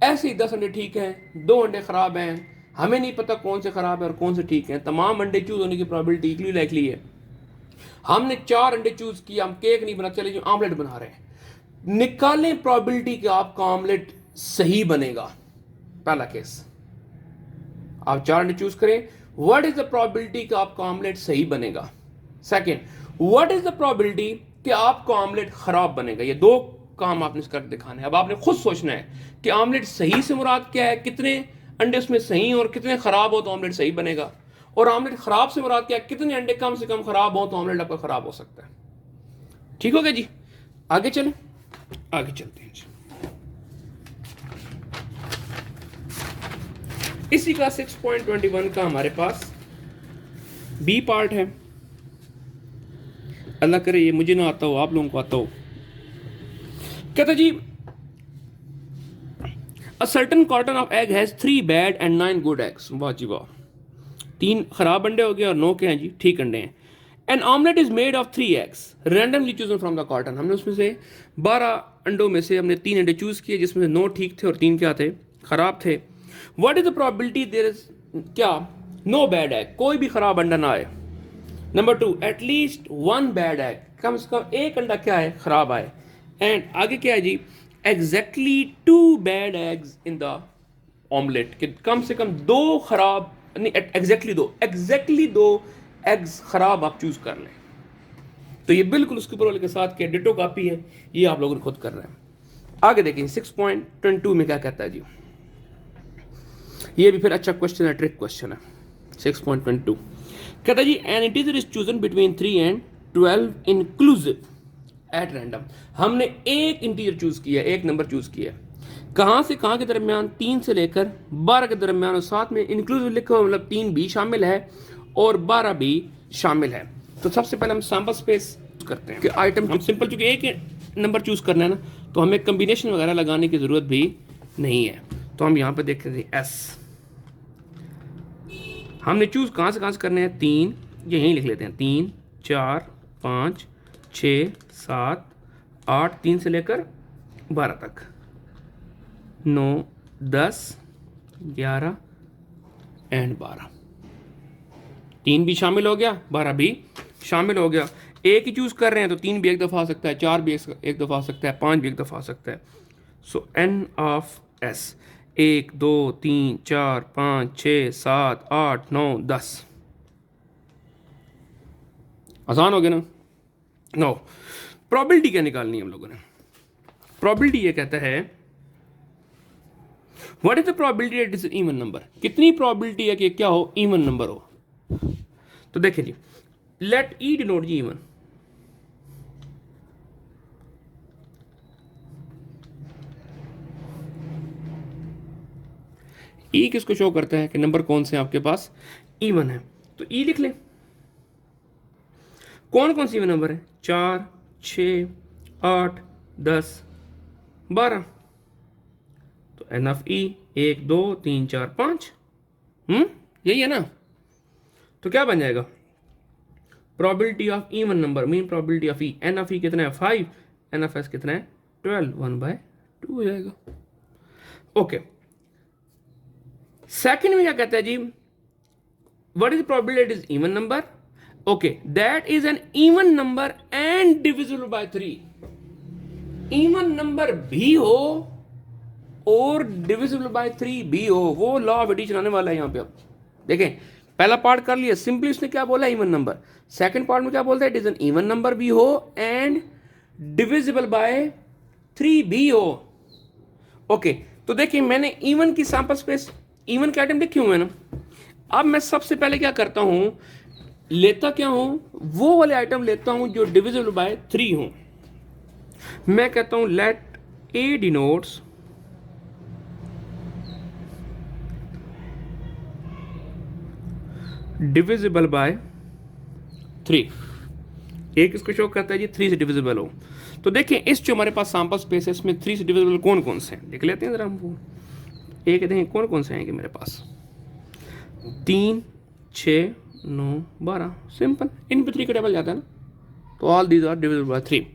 Speaker 1: ऐसे ही 10 अंडे ठीक हैं, 2 अंडे खराब हैं, हमें नहीं पता कौन से खराब है और कौन से ठीक हैं, तमाम अंडे चूज होने की प्रोबेबिलिटी इक्वली लाइकली है। हमने 4 अंडे चूज किया, हम केक नहीं बना, चले जो आमलेट बना रहे हैं, निकालें प्रोबेबिलिटी कि आपका आमलेट सही बनेगा। पहला केस, आप 4 अंडे चूज करें, व्हाट इज द प्रोबेबिलिटी कि आपका आमलेट सही बनेगा। Second, what is the probability कि आपका आमलेट खराब बनेगा। ये 2 काम आपने करके दिखाने हैं। अब आपने खुद सोचना है कि आमलेट सही से मुराद क्या है, कितने अंडे उसमें सही और कितने खराब हो तो आमलेट सही बनेगा, और आमलेट खराब से मुराद क्या है, कितने अंडे कम से कम खराब हो तो आमलेट आपका खराब हो सकता है। ठीक हो गया जी। आगे चलें, आगे चलते हैं जी। इसी का 6.21 का हमारे पास बी पार्ट है। अल्लाह करे ये मुझे ना आता हो, आप लोगों को आता हो। कहता जी a certain carton of egg has 3 bad and 9 good eggs. वाह जी वाह, 3 खराब अंडे हो गए और 9 के हैं जी ठीक अंडे हैं। An omelette is made of 3 eggs randomly chosen from the carton. हमने उसमें से 12 अंडों में से हमने 3 अंडे चूज किए, जिसमें से 9 ठीक थे और 3 क्या थे? खराब थे। What is the probability there is क्या? नो बैड एग, कोई भी खराब अंडा ना आए। नंबर 2, एटलीस्ट 1 बैड एग, कम से कम एक अंडा क्या है? खराब आए। एंड आगे क्या है जी? Exactly 2 bad eggs in the omelette, कि कम से कम 2 खराब, नहीं एग्जैक्टली 2 एग्स खराब आप चूज कर लें। तो ये बिल्कुल उसके ऊपर वाले के साथ क्या डिटो कॉपी है, ये आप लोगों ने खुद करना है। आगे देखिए 6.22 में क्या कहता है जी? ये भी फिर अच्छा क्वेश्चन है, ट्रिक क्वेश्चन है। 6.22 कहता है जी an integer is chosen between 3 and 12 inclusive at random. हमने एक इंटीजर चूज किया, एक नंबर चूज किया, कहाँ से कहाँ के दरमियान, 3 से लेकर 12 के दरमियान, और साथ में इंक्लूसिव लिखा हुआ मतलब 3 भी शामिल है और 12 भी शामिल है। तो सबसे पहले हम सैंपल स्पेस करते हैं कि आइटम, हम सिंपल चूंकि एक नंबर चूज करना है ना, तो हमें कम्बिनेशन वगैरह लगाने की जरूरत भी नहीं है। तो हम यहाँ पर देखते हैं एस, हमने चूज कहाँ से करने हैं, 3, यहीं लिख लेते हैं, 3 4 5 6 7 8, 3 से लेकर 12 तक, 9 10 11 एंड 12, 3 भी शामिल हो गया, 12 भी शामिल हो गया। एक ही चूज कर रहे हैं तो 3 भी एक दफ़ा आ सकता है, 4 भी एक दफ़ा आ सकता है, 5 भी एक दफ़ा आ सकता है। सो एन ऑफ एस 1 2 3 4 5 6 7 8 9 10, आसान हो गया ना। नो, प्रोबेबिलिटी क्या निकालनी है हम लोगों ने? प्रोबेबिलिटी ये कहता है what is the probability it is even number, कितनी प्रोबेबिलिटी है कि क्या हो, इवन नंबर हो। तो देखिए जी, लेट ई डिनोट जी इवन, ई किसको शो करता है कि नंबर कौन से आपके पास इवन है, तो ई लिख लें। कौन कौन से इवन नंबर है, 4 6 8 10 12, तो एन ऑफ ई 1 2 3 4 5, यही है ना। तो क्या बन जाएगा, probability of even number mean probability of E, n of E कितना है 5, एन ऑफ एस कितना है 12, 1/2 हो जाएगा। ओके, सेकंड में क्या कहता है जी, what is probability is even number, okay that is an even number and divisible by 3, even number भी हो और डिविजिबल बाय 3 भी हो, वो लॉ ऑफ एडिशन आने वाला है यहाँ पे। अब देखें, पहला पार्ट कर लिया सिंपली, उसने क्या बोला इवन नंबर, सेकंड पार्ट में क्या बोलता है, it is an even number भी हो एंड डिविजिबल बाय 3 भी हो। ओके, तो देखिए मैंने इवन की सैंपल स्पेस, इवन के आइटम लिखे हुए हैं ना। अब मैं सबसे पहले क्या करता हूं, लेता क्या हूं, वो वाले आइटम लेता हूं जो डिविजिबल बाय 3 हो। मैं कहता हूं let A denotes divisible by 3, एक इसको शो करता है जी 3 से डिविजिबल हो। तो देखिए इस जो हमारे पास सैंपल स्पेस है इसमें 3 से डिविजिबल कौन कौन से हैं, देख लेते हैं जरा हम। एक देखें कौन कौन से आएंगे मेरे पास, 3 6 9 12, सिंपल, इन पे 3 का डबल जाता है ना, तो all these are divisible by 3,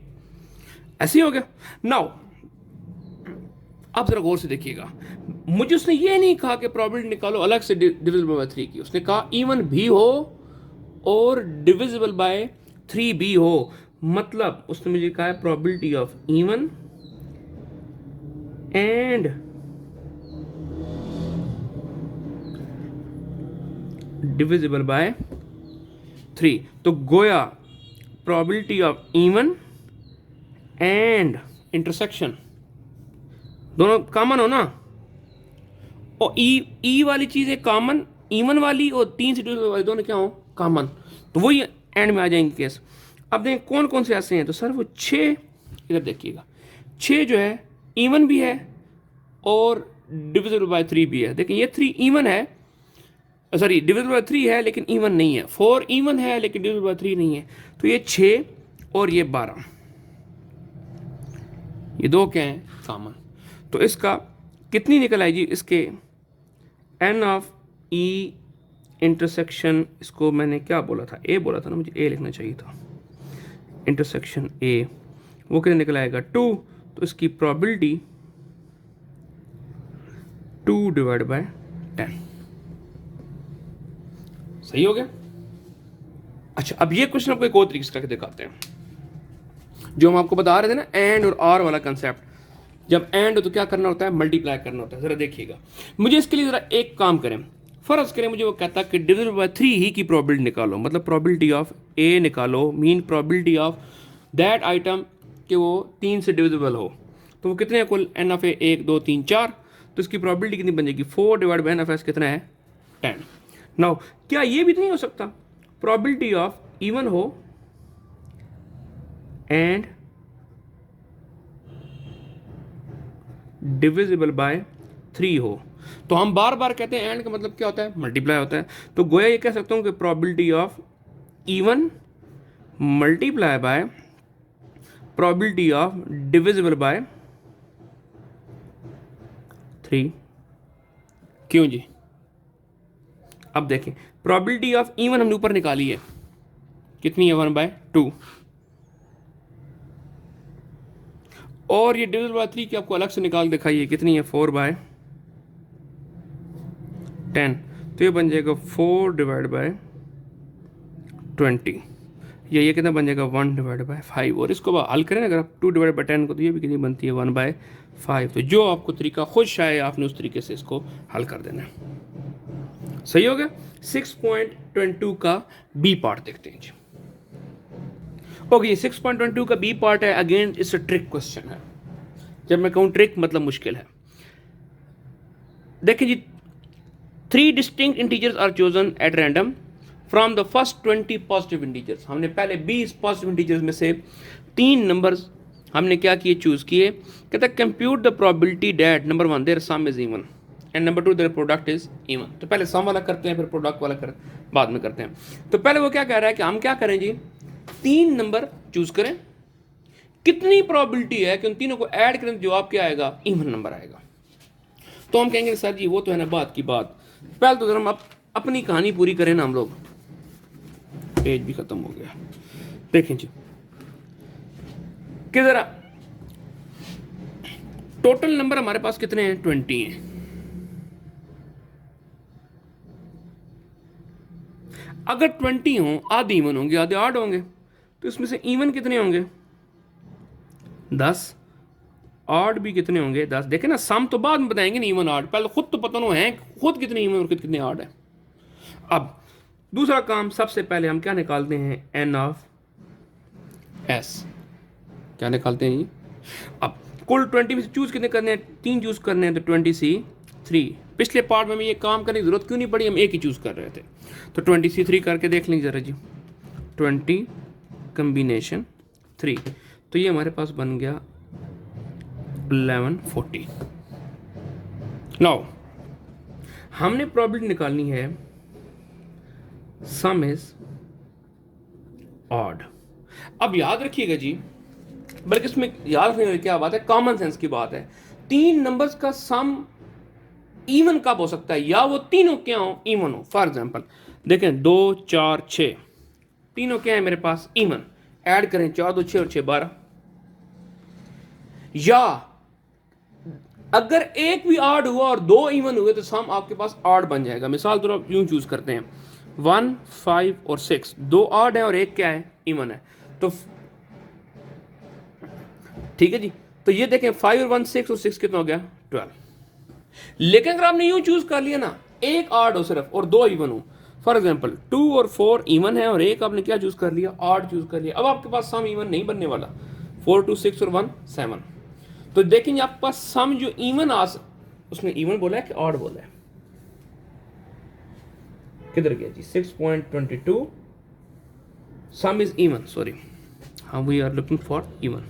Speaker 1: ऐसे ही हो गया। नाउ अब जरा गौर से देखिएगा, मुझे उसने ये नहीं कहा कि प्रोबेबिलिटी निकालो अलग से डिविजिबल बाय 3 की, उसने कहा इवन भी हो और डिविजिबल बाय 3 भी हो। मतलब उसने मुझे कहा है probability of even and divisible by 3, तो गोया probability of even and intersection दोनों कॉमन हो ना, और ई वाली चीज है कॉमन, इवन वाली और 3 से डिविजिबल वाली दोनों क्या हो, कॉमन, तो वही एंड में आ जाएंगे केस। अब देखें कौन कौन से ऐसे हैं, तो सर वो 6, इधर देखिएगा 6 जो है इवन भी है और डिविजिबल बाय 3 भी है। देखिए ये 3 इवन है, सॉरी डिविजिबल बाय 3 है लेकिन इवन नहीं है, 4 इवन है लेकिन डिविजिबल बाय 3 नहीं है, तो ये 6 और ये 12, ये दो क्या हैं, कॉमन। तो इसका कितनी निकल आई जी, इसके एन ऑफ ई इंटरसेक्शन, इसको मैंने क्या बोला था, ए बोला था ना, मुझे ए लिखना चाहिए था, इंटरसेक्शन ए, वो कितना निकल आएगा 2, तो इसकी प्रोबेबिलिटी 2 डिवाइड बाय 10, सही हो गया। अच्छा अब ये क्वेश्चन आपको एक और तरीके से करके दिखाते हैं, जो हम आपको बता रहे थे ना एंड और आर वाला कंसेप्ट, जब एंड हो तो क्या करना होता है, मल्टीप्लाई करना होता है। जरा देखिएगा, मुझे इसके लिए जरा एक काम करें, फर्ज करें मुझे वो कहता है कि डिविजिबल बाय 3 ही की प्रोबेबिलिटी निकालो, मतलब प्रोबेबिलिटी ऑफ ए निकालो, mean probability of that item कि वो 3 से डिविजिबल हो, तो वो कितने कुल एन ऑफ ए 1 2 3 4, तो इसकी प्रोबेबिलिटी कितनी बन जाएगी, 4 divide by n of S कितना है, 10। नाउ क्या ये भी नहीं हो सकता, प्रोबेबिलिटी ऑफ इवन हो एंड डिविजिबल बाय 3 हो? तो हम बार बार कहते हैं एंड का मतलब क्या होता है, मल्टीप्लाई होता है। तो गोया ये कह सकता हूं कि probability of even multiply by probability of divisible by 3। क्यों जी? अब देखें, प्रोबेबिलिटी ऑफ इवन हमने ऊपर निकाली है, कितनी है, 1/2, और ये डिविजिबल बाय 3 की आपको अलग से निकाल दिखाइए, कितनी है, 4/10। तो ये बन जाएगा 4 डिवाइड बाय 20, या ये कितना बन जाएगा, 1 डिवाइड बाय 5। और इसको हल करें अगर आप 2 डिवाइड बाय 10 को, तो ये भी कितनी बनती है, 1/5। तो जो आपको तरीका खुद शायद आपने उस तरीके से इसको हल कर देना है। सही हो गया। 6.22 का बी पार्ट देखते हैं जी। ओके, 6.22 का बी पार्ट है, again it's a trick question है। जब मैं कहूं ट्रिक मतलब मुश्किल है। देखिए जी, 3 distinct integers are chosen at random from the first 20 positive integers. हमने पहले 20 पॉजिटिव इंटीजर्स में से 3 नंबर्स हमने क्या किए, चूज किए। कहता है compute the probability that number 1 their sum is even and number 2 their product is even. तो पहले सम वाला करते हैं, फिर प्रोडक्ट वाला बाद में करते हैं। तो पहले वो क्या कह रहा है कि हम क्या करें जी, 3 नंबर चूज करें, कितनी प्रोबेबिलिटी है कि उन तीनों को ऐड करें तो जवाब क्या आएगा, इवन नंबर आएगा। तो हम कहेंगे सर जी वो तो है ना बात की बात, पहले तो जरा हम अपनी कहानी पूरी करें ना हम लोग। पेज भी खत्म हो गया। देखें जी कि जरा टोटल नंबर हमारे पास कितने हैं, 20 हैं। अगर 20 हो, आधे इवन होंगे आधे ऑड होंगे, तो इसमें से इवन कितने होंगे, 10। ऑड भी कितने होंगे, 10। देखें ना, सम तो बाद में बताएंगे ना, इवन ऑड पहले खुद तो पता ना है खुद कितने इवन और कितने ऑड है। अब दूसरा काम, सबसे पहले हम क्या निकालते हैं, एन ऑफ एस। क्या निकालते हैं जी? अब कुल 20 में से चूज कितने करने हैं, 3 चूज करने हैं, तो 20C3। पिछले पार्ट में हमें ये काम करने की जरूरत क्यों नहीं पड़ी, हम एक ही चूज कर रहे थे। तो 20C3 करके देख लीजिए जरा जी, 20 कॉम्बिनेशन 3, तो ये हमारे पास बन गया 1140। नाउ हमने प्रोबेबिलिटी निकालनी है सम इज ऑड। अब याद रखिएगा जी, बल्कि इसमें याद रखने क्या बात है, कॉमन सेंस की बात है। 3 नंबर्स का सम इवन कब हो सकता है, या वो तीनों क्या हो, इवन हो। फॉर एग्जांपल देखें 2 4 6 तीनों क्या है मेरे पास, इवन। ऐड करें 4 2 6 और 6 12। या अगर एक भी ऑड हुआ और 2 इवन हुए तो सम आपके पास ऑड बन जाएगा। मिसाल तो आप यूं चूज करते हैं 1 5 और 6, 2 ऑड है और एक क्या है, इवन है। तो ठीक है जी, तो ये देखें 5 और 1 6 और 6 कितना हो गया, 12। लेकिन अगर आपने यूं चूज कर लिया ना, एक ऑड हो सिर्फ और 2 इवन हो, फॉर एग्जांपल 2 और 4 इवन है और एक आपने क्या चूज कर लिया, ऑड चूज कर लिया। अब आपके पास सम इवन नहीं बनने वाला, 4 2 6 और 1 7। तो देखेंगे आपके पास सम जो इवन उसने इवन बोला है कि ऑड बोला है, किधर गया जी, 6.22 सम इज इवन, सॉरी हाँ we are looking for even.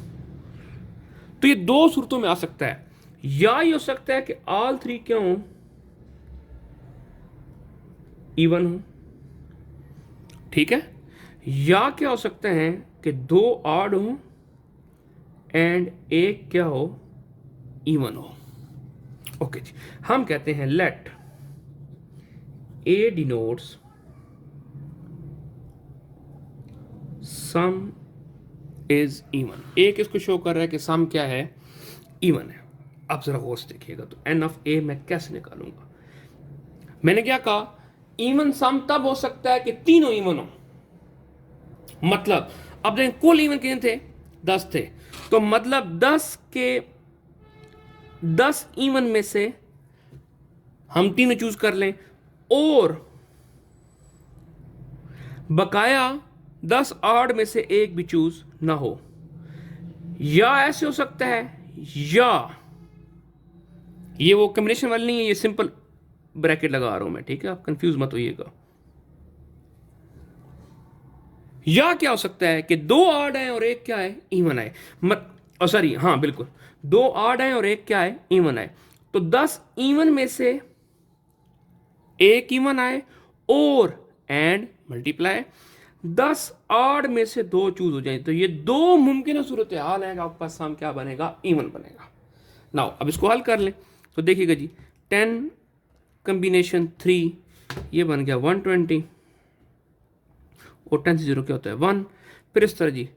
Speaker 1: तो ये 2 सूरतों में आ सकता है, या ये हो सकता है कि ऑल 3 क्या हो, इवन हो, ठीक है, या क्या हो सकता है कि 2 ऑड हो एंड एक क्या हो, इवन हो। ओके जी, हम कहते हैं let A denotes sum is even. एक इसको शो कर रहा है कि सम क्या है, इवन है। अब जरा गौर से देखिएगा, तो एन ऑफ ए मैं कैसे निकालूंगा। मैंने क्या कहा, इवन सम तब हो सकता है कि तीनों इवन हो। मतलब अब देखें कुल इवन कितने थे, 10 थे, तो मतलब 10 के 10 इवन में से हम तीनों चूज कर लें और बकाया 10 ऑड में से एक भी चूज ना हो। या ऐसे हो सकता है, ये वो कम्बिनेशन वाली नहीं है, ये सिंपल ब्रैकेट लगा रहा हूं मैं, ठीक है, आप कंफ्यूज मत होइएगा। या क्या हो सकता है कि दो ऑड है और एक क्या है, इवन है, मत सॉरी, हाँ बिल्कुल, दो ऑड है और एक क्या है, इवन है। तो 10 इवन में से एक इवन आए और एंड मल्टीप्लाई 10 ऑड में से दो चूज हो जाए, तो ये दो मुमकिन सूरत हाल है, आपके पास साम क्या बनेगा, इवन बनेगा। नाउ अब इसको हल कर लें तो देखिएगा जी, 10 कम्बिनेशन 3 ये बन गया 120 और 10 से 0 क्या होता है 1। फिर इस तरह जी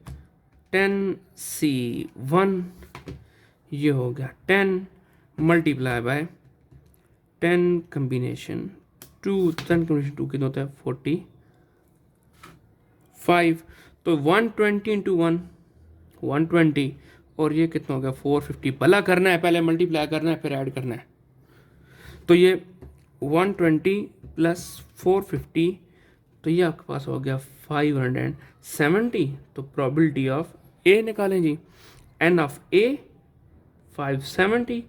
Speaker 1: 10C1 ये हो गया 10 मल्टीप्लाई बाय 10 कम्बिनेशन 2, 10 कम्बिनेशन 2 कितना होता है 45। तो 120 इंटू 1 120 और ये कितना हो गया 450। भला करना है, पहले मल्टीप्लाई करना है फिर ऐड करना है। तो ये 120 प्लस 450 तो ये आपके पास हो गया 570। तो प्रोबेबिलिटी ऑफ ए निकालें जी, n of A 570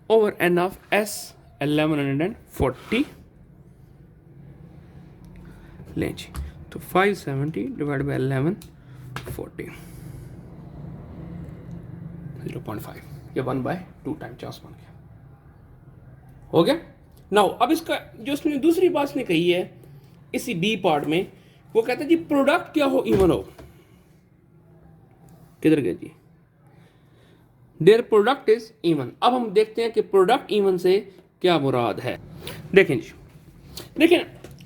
Speaker 1: over n of S 1140 लें जी। तो 570 डिवाइड बाई 1140 0.5, ये 1/2 टाइम चांस बन गया, हो गया। नाउ अब इसका जो उसने दूसरी बात ने कही है इसी बी पार्ट में, वो कहता है जी प्रोडक्ट क्या हो, इवन हो। किधर गए जी, देयर प्रोडक्ट इज इवन। अब हम देखते हैं कि प्रोडक्ट इवन से क्या मुराद है। देखें जी, देखें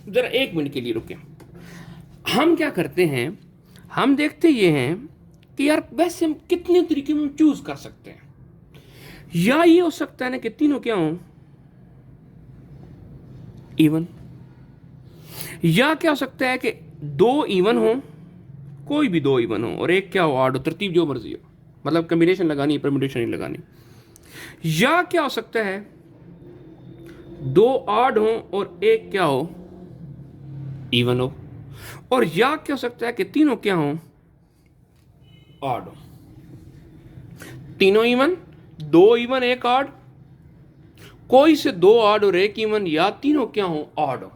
Speaker 1: जरा एक मिनट के लिए रुकें। हम क्या करते हैं, हम देखते ये हैं कि यार वैसे हम कितने तरीके में चूज कर सकते हैं। या ये हो सकता है ना कि तीनों क्या हो, इवन। या क्या हो सकता है कि दो इवन हो, कोई भी दो इवन हो और एक क्या हो, ऑड हो, तरतीब जो मर्जी हो, मतलब कॉम्बिनेशन लगानी है, परम्यूटेशन नहीं लगानी। या क्या हो सकता है दो ऑड हो और एक क्या हो, इवन हो। और या क्या हो सकता है कि तीनों क्या हो, ऑड हो। तीनों इवन, दो इवन एक ऑड, कोई से दो ऑड और एक इवन, या तीनों क्या हो, ऑड हो।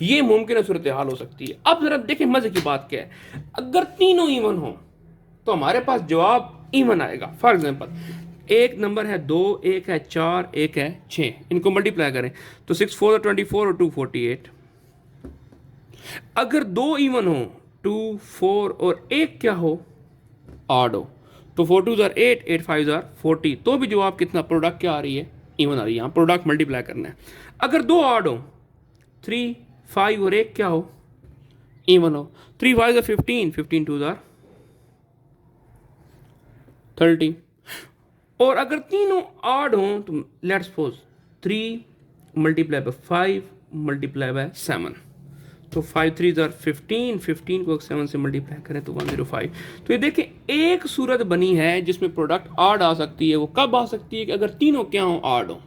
Speaker 1: ये मुमकिन सूरत हाल हो सकती है। अब जरा देखें मजे की बात क्या है, अगर तीनों इवन हो तो हमारे पास जवाब इवन आएगा। फॉर एग्जांपल एक नंबर है 2, एक है 4, एक है 6, इनको मल्टीप्लाई करें तो 6 4 24 और 2 48। अगर दो इवन हो 2 4 और एक क्या हो, ऑड हो, तो 4 2 8 8 5 40, तो भी जवाब कितना, प्रोडक्ट क्या आ रही है, इवन आ रही है। यहाँ प्रोडक्ट मल्टीप्लाई करना है। अगर दो ऑड हो 3 5 और एक क्या हो, इवन हो, 3 5 15 15 2 30। और अगर तीनों ऑड हो तो let's suppose 3 multiply by 5 multiply by 7, तो 5 3 15, 15 को 7 से मल्टीप्लाई करें तो 105। तो ये देखें एक सूरत बनी है जिसमें प्रोडक्ट ऑड आ सकती है। वो कब आ सकती है कि अगर तीनों क्या हो, ऑड हो।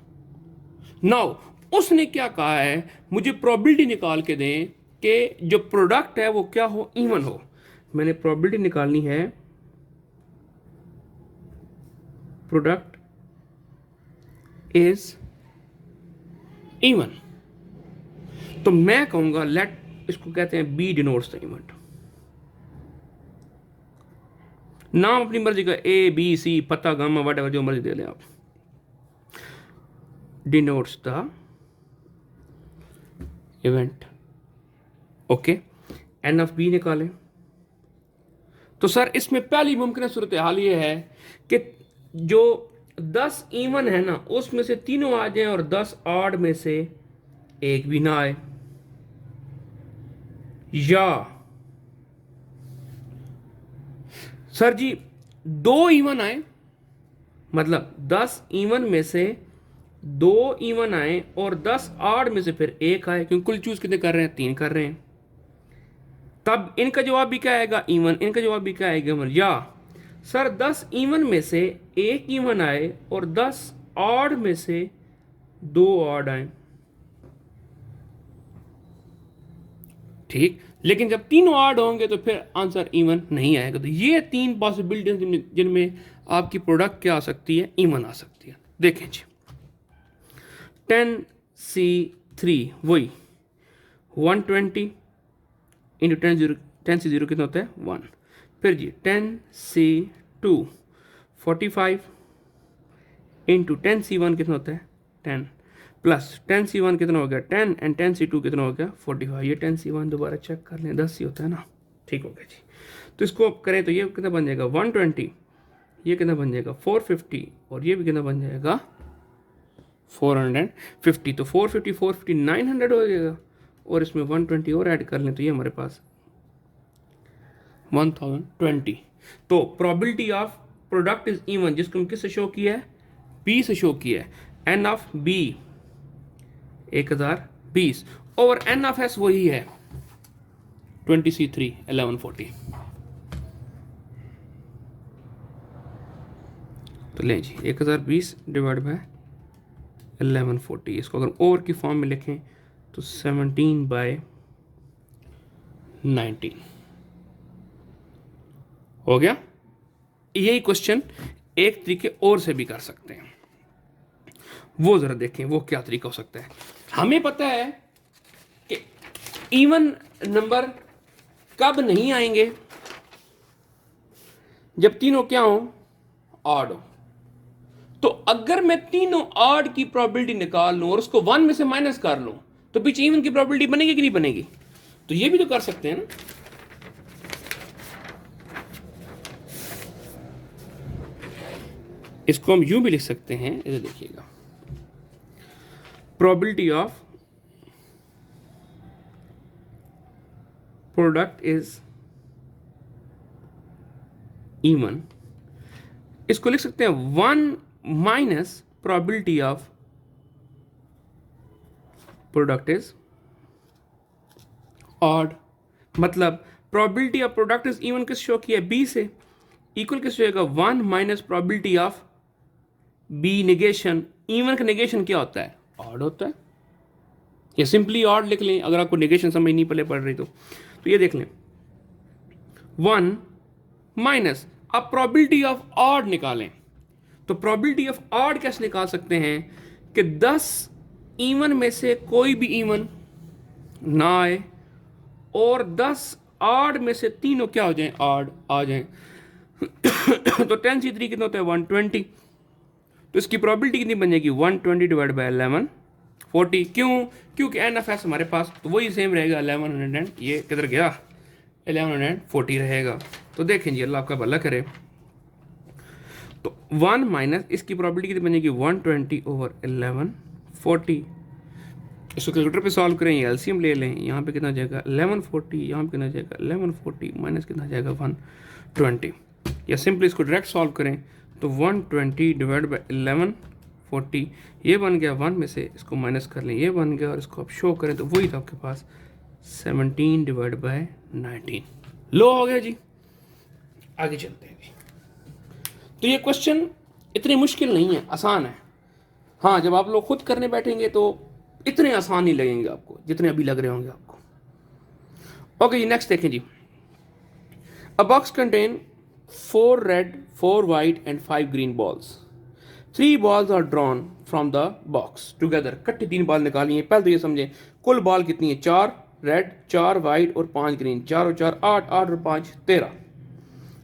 Speaker 1: नाउ उसने क्या कहा है, मुझे प्रोबेबिलिटी निकाल के दें कि जो प्रोडक्ट है वो क्या हो, इवन हो। मैंने प्रोबेबिलिटी निकालनी है, प्रोडक्ट इज इवन। तो मैं कहूंगा लेट, इसको कहते हैं बी डिनोट्स द इवेंट। नाम अपनी मर्जी का, ए बी सी पता गामा वट जो मर्जी दे लें आप, denotes the event. Okay, n of B निकालें तो सर इसमें पहली मुमकिन सूरत हाल ये है कि जो 10 इवन है ना उसमें से तीनों आ जाएं और 10 ऑड में से एक भी ना आए। या सर जी दो इवन आए, मतलब 10 इवन में से दो इवन आए और 10 ऑड में से फिर एक आए, क्योंकि कुल चूज कितने कर रहे हैं, 3 कर रहे हैं। तब इनका जवाब भी क्या आएगा, इवन। इनका जवाब भी क्या आएगा, इवन। या सर 10 इवन में से एक इवन आए और 10 ऑड में से दो ऑड आए, ठीक। लेकिन जब तीनों ऑड होंगे तो फिर आंसर इवन नहीं आएगा। तो ये 3 पॉसिबिलिटीज जिनमें आपकी प्रोडक्ट क्या आ सकती है, इवन आ सकती है। देखें जी 10C3 वही 120 इंटू 10C0 कितना होता है 1। फिर जी 10C2 45 इंटू 10C1 कितना होता है 10 प्लस 10C1 कितना हो गया 10 एंड 10C2 कितना हो गया 45। ये 10C1 दोबारा चेक कर लें 10 ही होता है ना, ठीक हो गया जी। तो इसको आप करें तो ये कितना बन जाएगा 120, ये कितना बन जाएगा 450 और ये भी कितना बन जाएगा 450। तो 450 450 900 हो जाएगा और इसमें 120 और ऐड कर लें तो ये हमारे पास 1020। तो probability of product is even जिसको हम किससे शो किया है बी से शो किया है, एन ऑफ बी 1020 और एन ऑफ एस वही है 20C3 1140। तो ले जी 1020 डिवाइड बाय 1140, इसको अगर और की फॉर्म में लिखें तो 17/19 हो गया। यही क्वेश्चन एक तरीके और से भी कर सकते हैं, वो जरा देखें वो क्या तरीका हो सकता है। हमें पता है कि इवन नंबर कब नहीं आएंगे, जब तीनों क्या हो ऑड हो। तो अगर मैं तीनों ऑड की प्रोबेबिलिटी निकाल लूं और उसको 1 में से माइनस कर लूं तो पीछे इवन की प्रोबेबिलिटी बनेगी कि नहीं बनेगी। तो ये भी तो कर सकते हैं ना। इसको हम यूं भी लिख सकते हैं, इधर देखिएगा probability of product is even, इसको लिख सकते हैं 1 minus probability of product is odd. मतलब probability of product is even किस शो किया बी से, इक्वल किस होगा 1 minus probability of B negation. Even का नेगेशन क्या होता है ऑड होता है, या सिंपली ऑड लिख लें अगर आपको नेगेशन समझ नहीं पड़े पड़ रही तो ये देख लें 1 माइनस, अब प्रोबेबिलिटी ऑफ ऑड निकालें तो प्रोबेबिलिटी ऑफ ऑड कैसे निकाल सकते हैं कि 10 इवन में से कोई भी इवन ना आए और 10 ऑड में से तीनों क्या हो जाएं ऑड आ जाएं। तो 10C3 कितना होता है 120, तो इसकी प्रोबेबिलिटी कितनी बन जाएगी 120 डिवाइड बाय 1140। क्यों, क्योंकि एन एफ एस हमारे पास तो वही सेम रहेगा 1100 ये किधर गया 1140 रहेगा। तो देखें जी अल्लाह आपका भला करे। तो 1 माइनस इसकी प्रोबेबिलिटी कितनी बनेगी 120 ओवर 1140। इसको कैलकुलेटर पे सॉल्व करें, एलसीएम ले लें, यहाँ पे कितना जाएगा 1140, यहाँ पे कितना जाएगा 1140 माइनस कितना जाएगा 120, या सिंपली इसको डायरेक्ट सॉल्व करें तो 120 डिवाइड बाई 1140 ये बन गया 1 में से इसको माइनस कर लें ये बन गया और इसको आप शो करें तो वही था आपके पास 17 डिवाइड बाई 19 लो हो गया जी। आगे चलते हैं जी। तो ये क्वेश्चन इतनी मुश्किल नहीं है, आसान है। हाँ जब आप लोग खुद करने बैठेंगे तो इतने आसान नहीं लगेंगे आपको जितने अभी लग रहे होंगे आपको। ओके जी नेक्स्ट देखें जी। A box contain 4 red 4 white and 5 green balls. 3 balls are drawn from the box together. इकट्ठी 3 बॉल निकाली हैं। पहले तो ये समझें कुल बॉल कितनी है 4 रेड 4 वाइट और 5 ग्रीन, 4 और 4 8, 8 और 5 13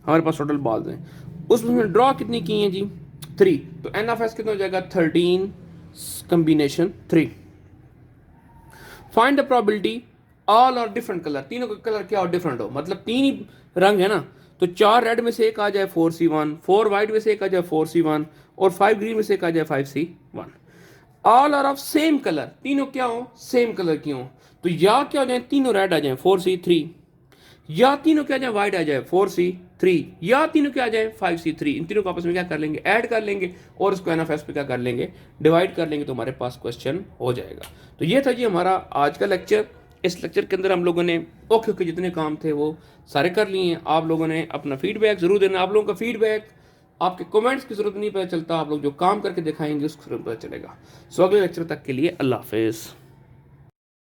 Speaker 1: हमारे पास टोटल बॉल्स हैं। उसमें ड्रॉ कितनी की हैं जी 3, तो एन ऑफ एस कितना हो जाएगा 13 combination 3। Find the probability all और डिफरेंट कलर, तीनों का कलर क्या हो डिफरेंट हो, मतलब 3 ही रंग है ना, तो 4 रेड में से एक आ जाए 4C1, 4 वाइट में से एक आ जाए 4C1 और 5 ग्रीन में से एक आ जाए 5C1। All are of same colour, तीनों क्या हो सेम कलर की हो, तो या क्या हो जाए तीनों रेड आ जाए 4C3, या तीनों क्या आ जाए वाइट आ जाए 4C3, या तीनों क्या आ जाए 5C3। इन तीनों को आपस में क्या कर लेंगे ऐड कर लेंगे और इसको एनएफएस पे क्या कर लेंगे डिवाइड कर लेंगे, तो हमारे पास क्वेश्चन हो जाएगा। तो ये था जी हमारा आज का लेक्चर। इस लेक्चर के अंदर हम लोगों ने ओके जितने काम थे वो सारे कर लिए हैं। आप लोगों ने अपना फीडबैक ज़रूर देना। आप लोगों का फीडबैक, आपके कमेंट्स की ज़रूरत नहीं पता चलता, आप लोग जो काम करके दिखाएंगे उसको पता चलेगा। सो अगले लेक्चर तक के लिए अल्लाह हाफिज़।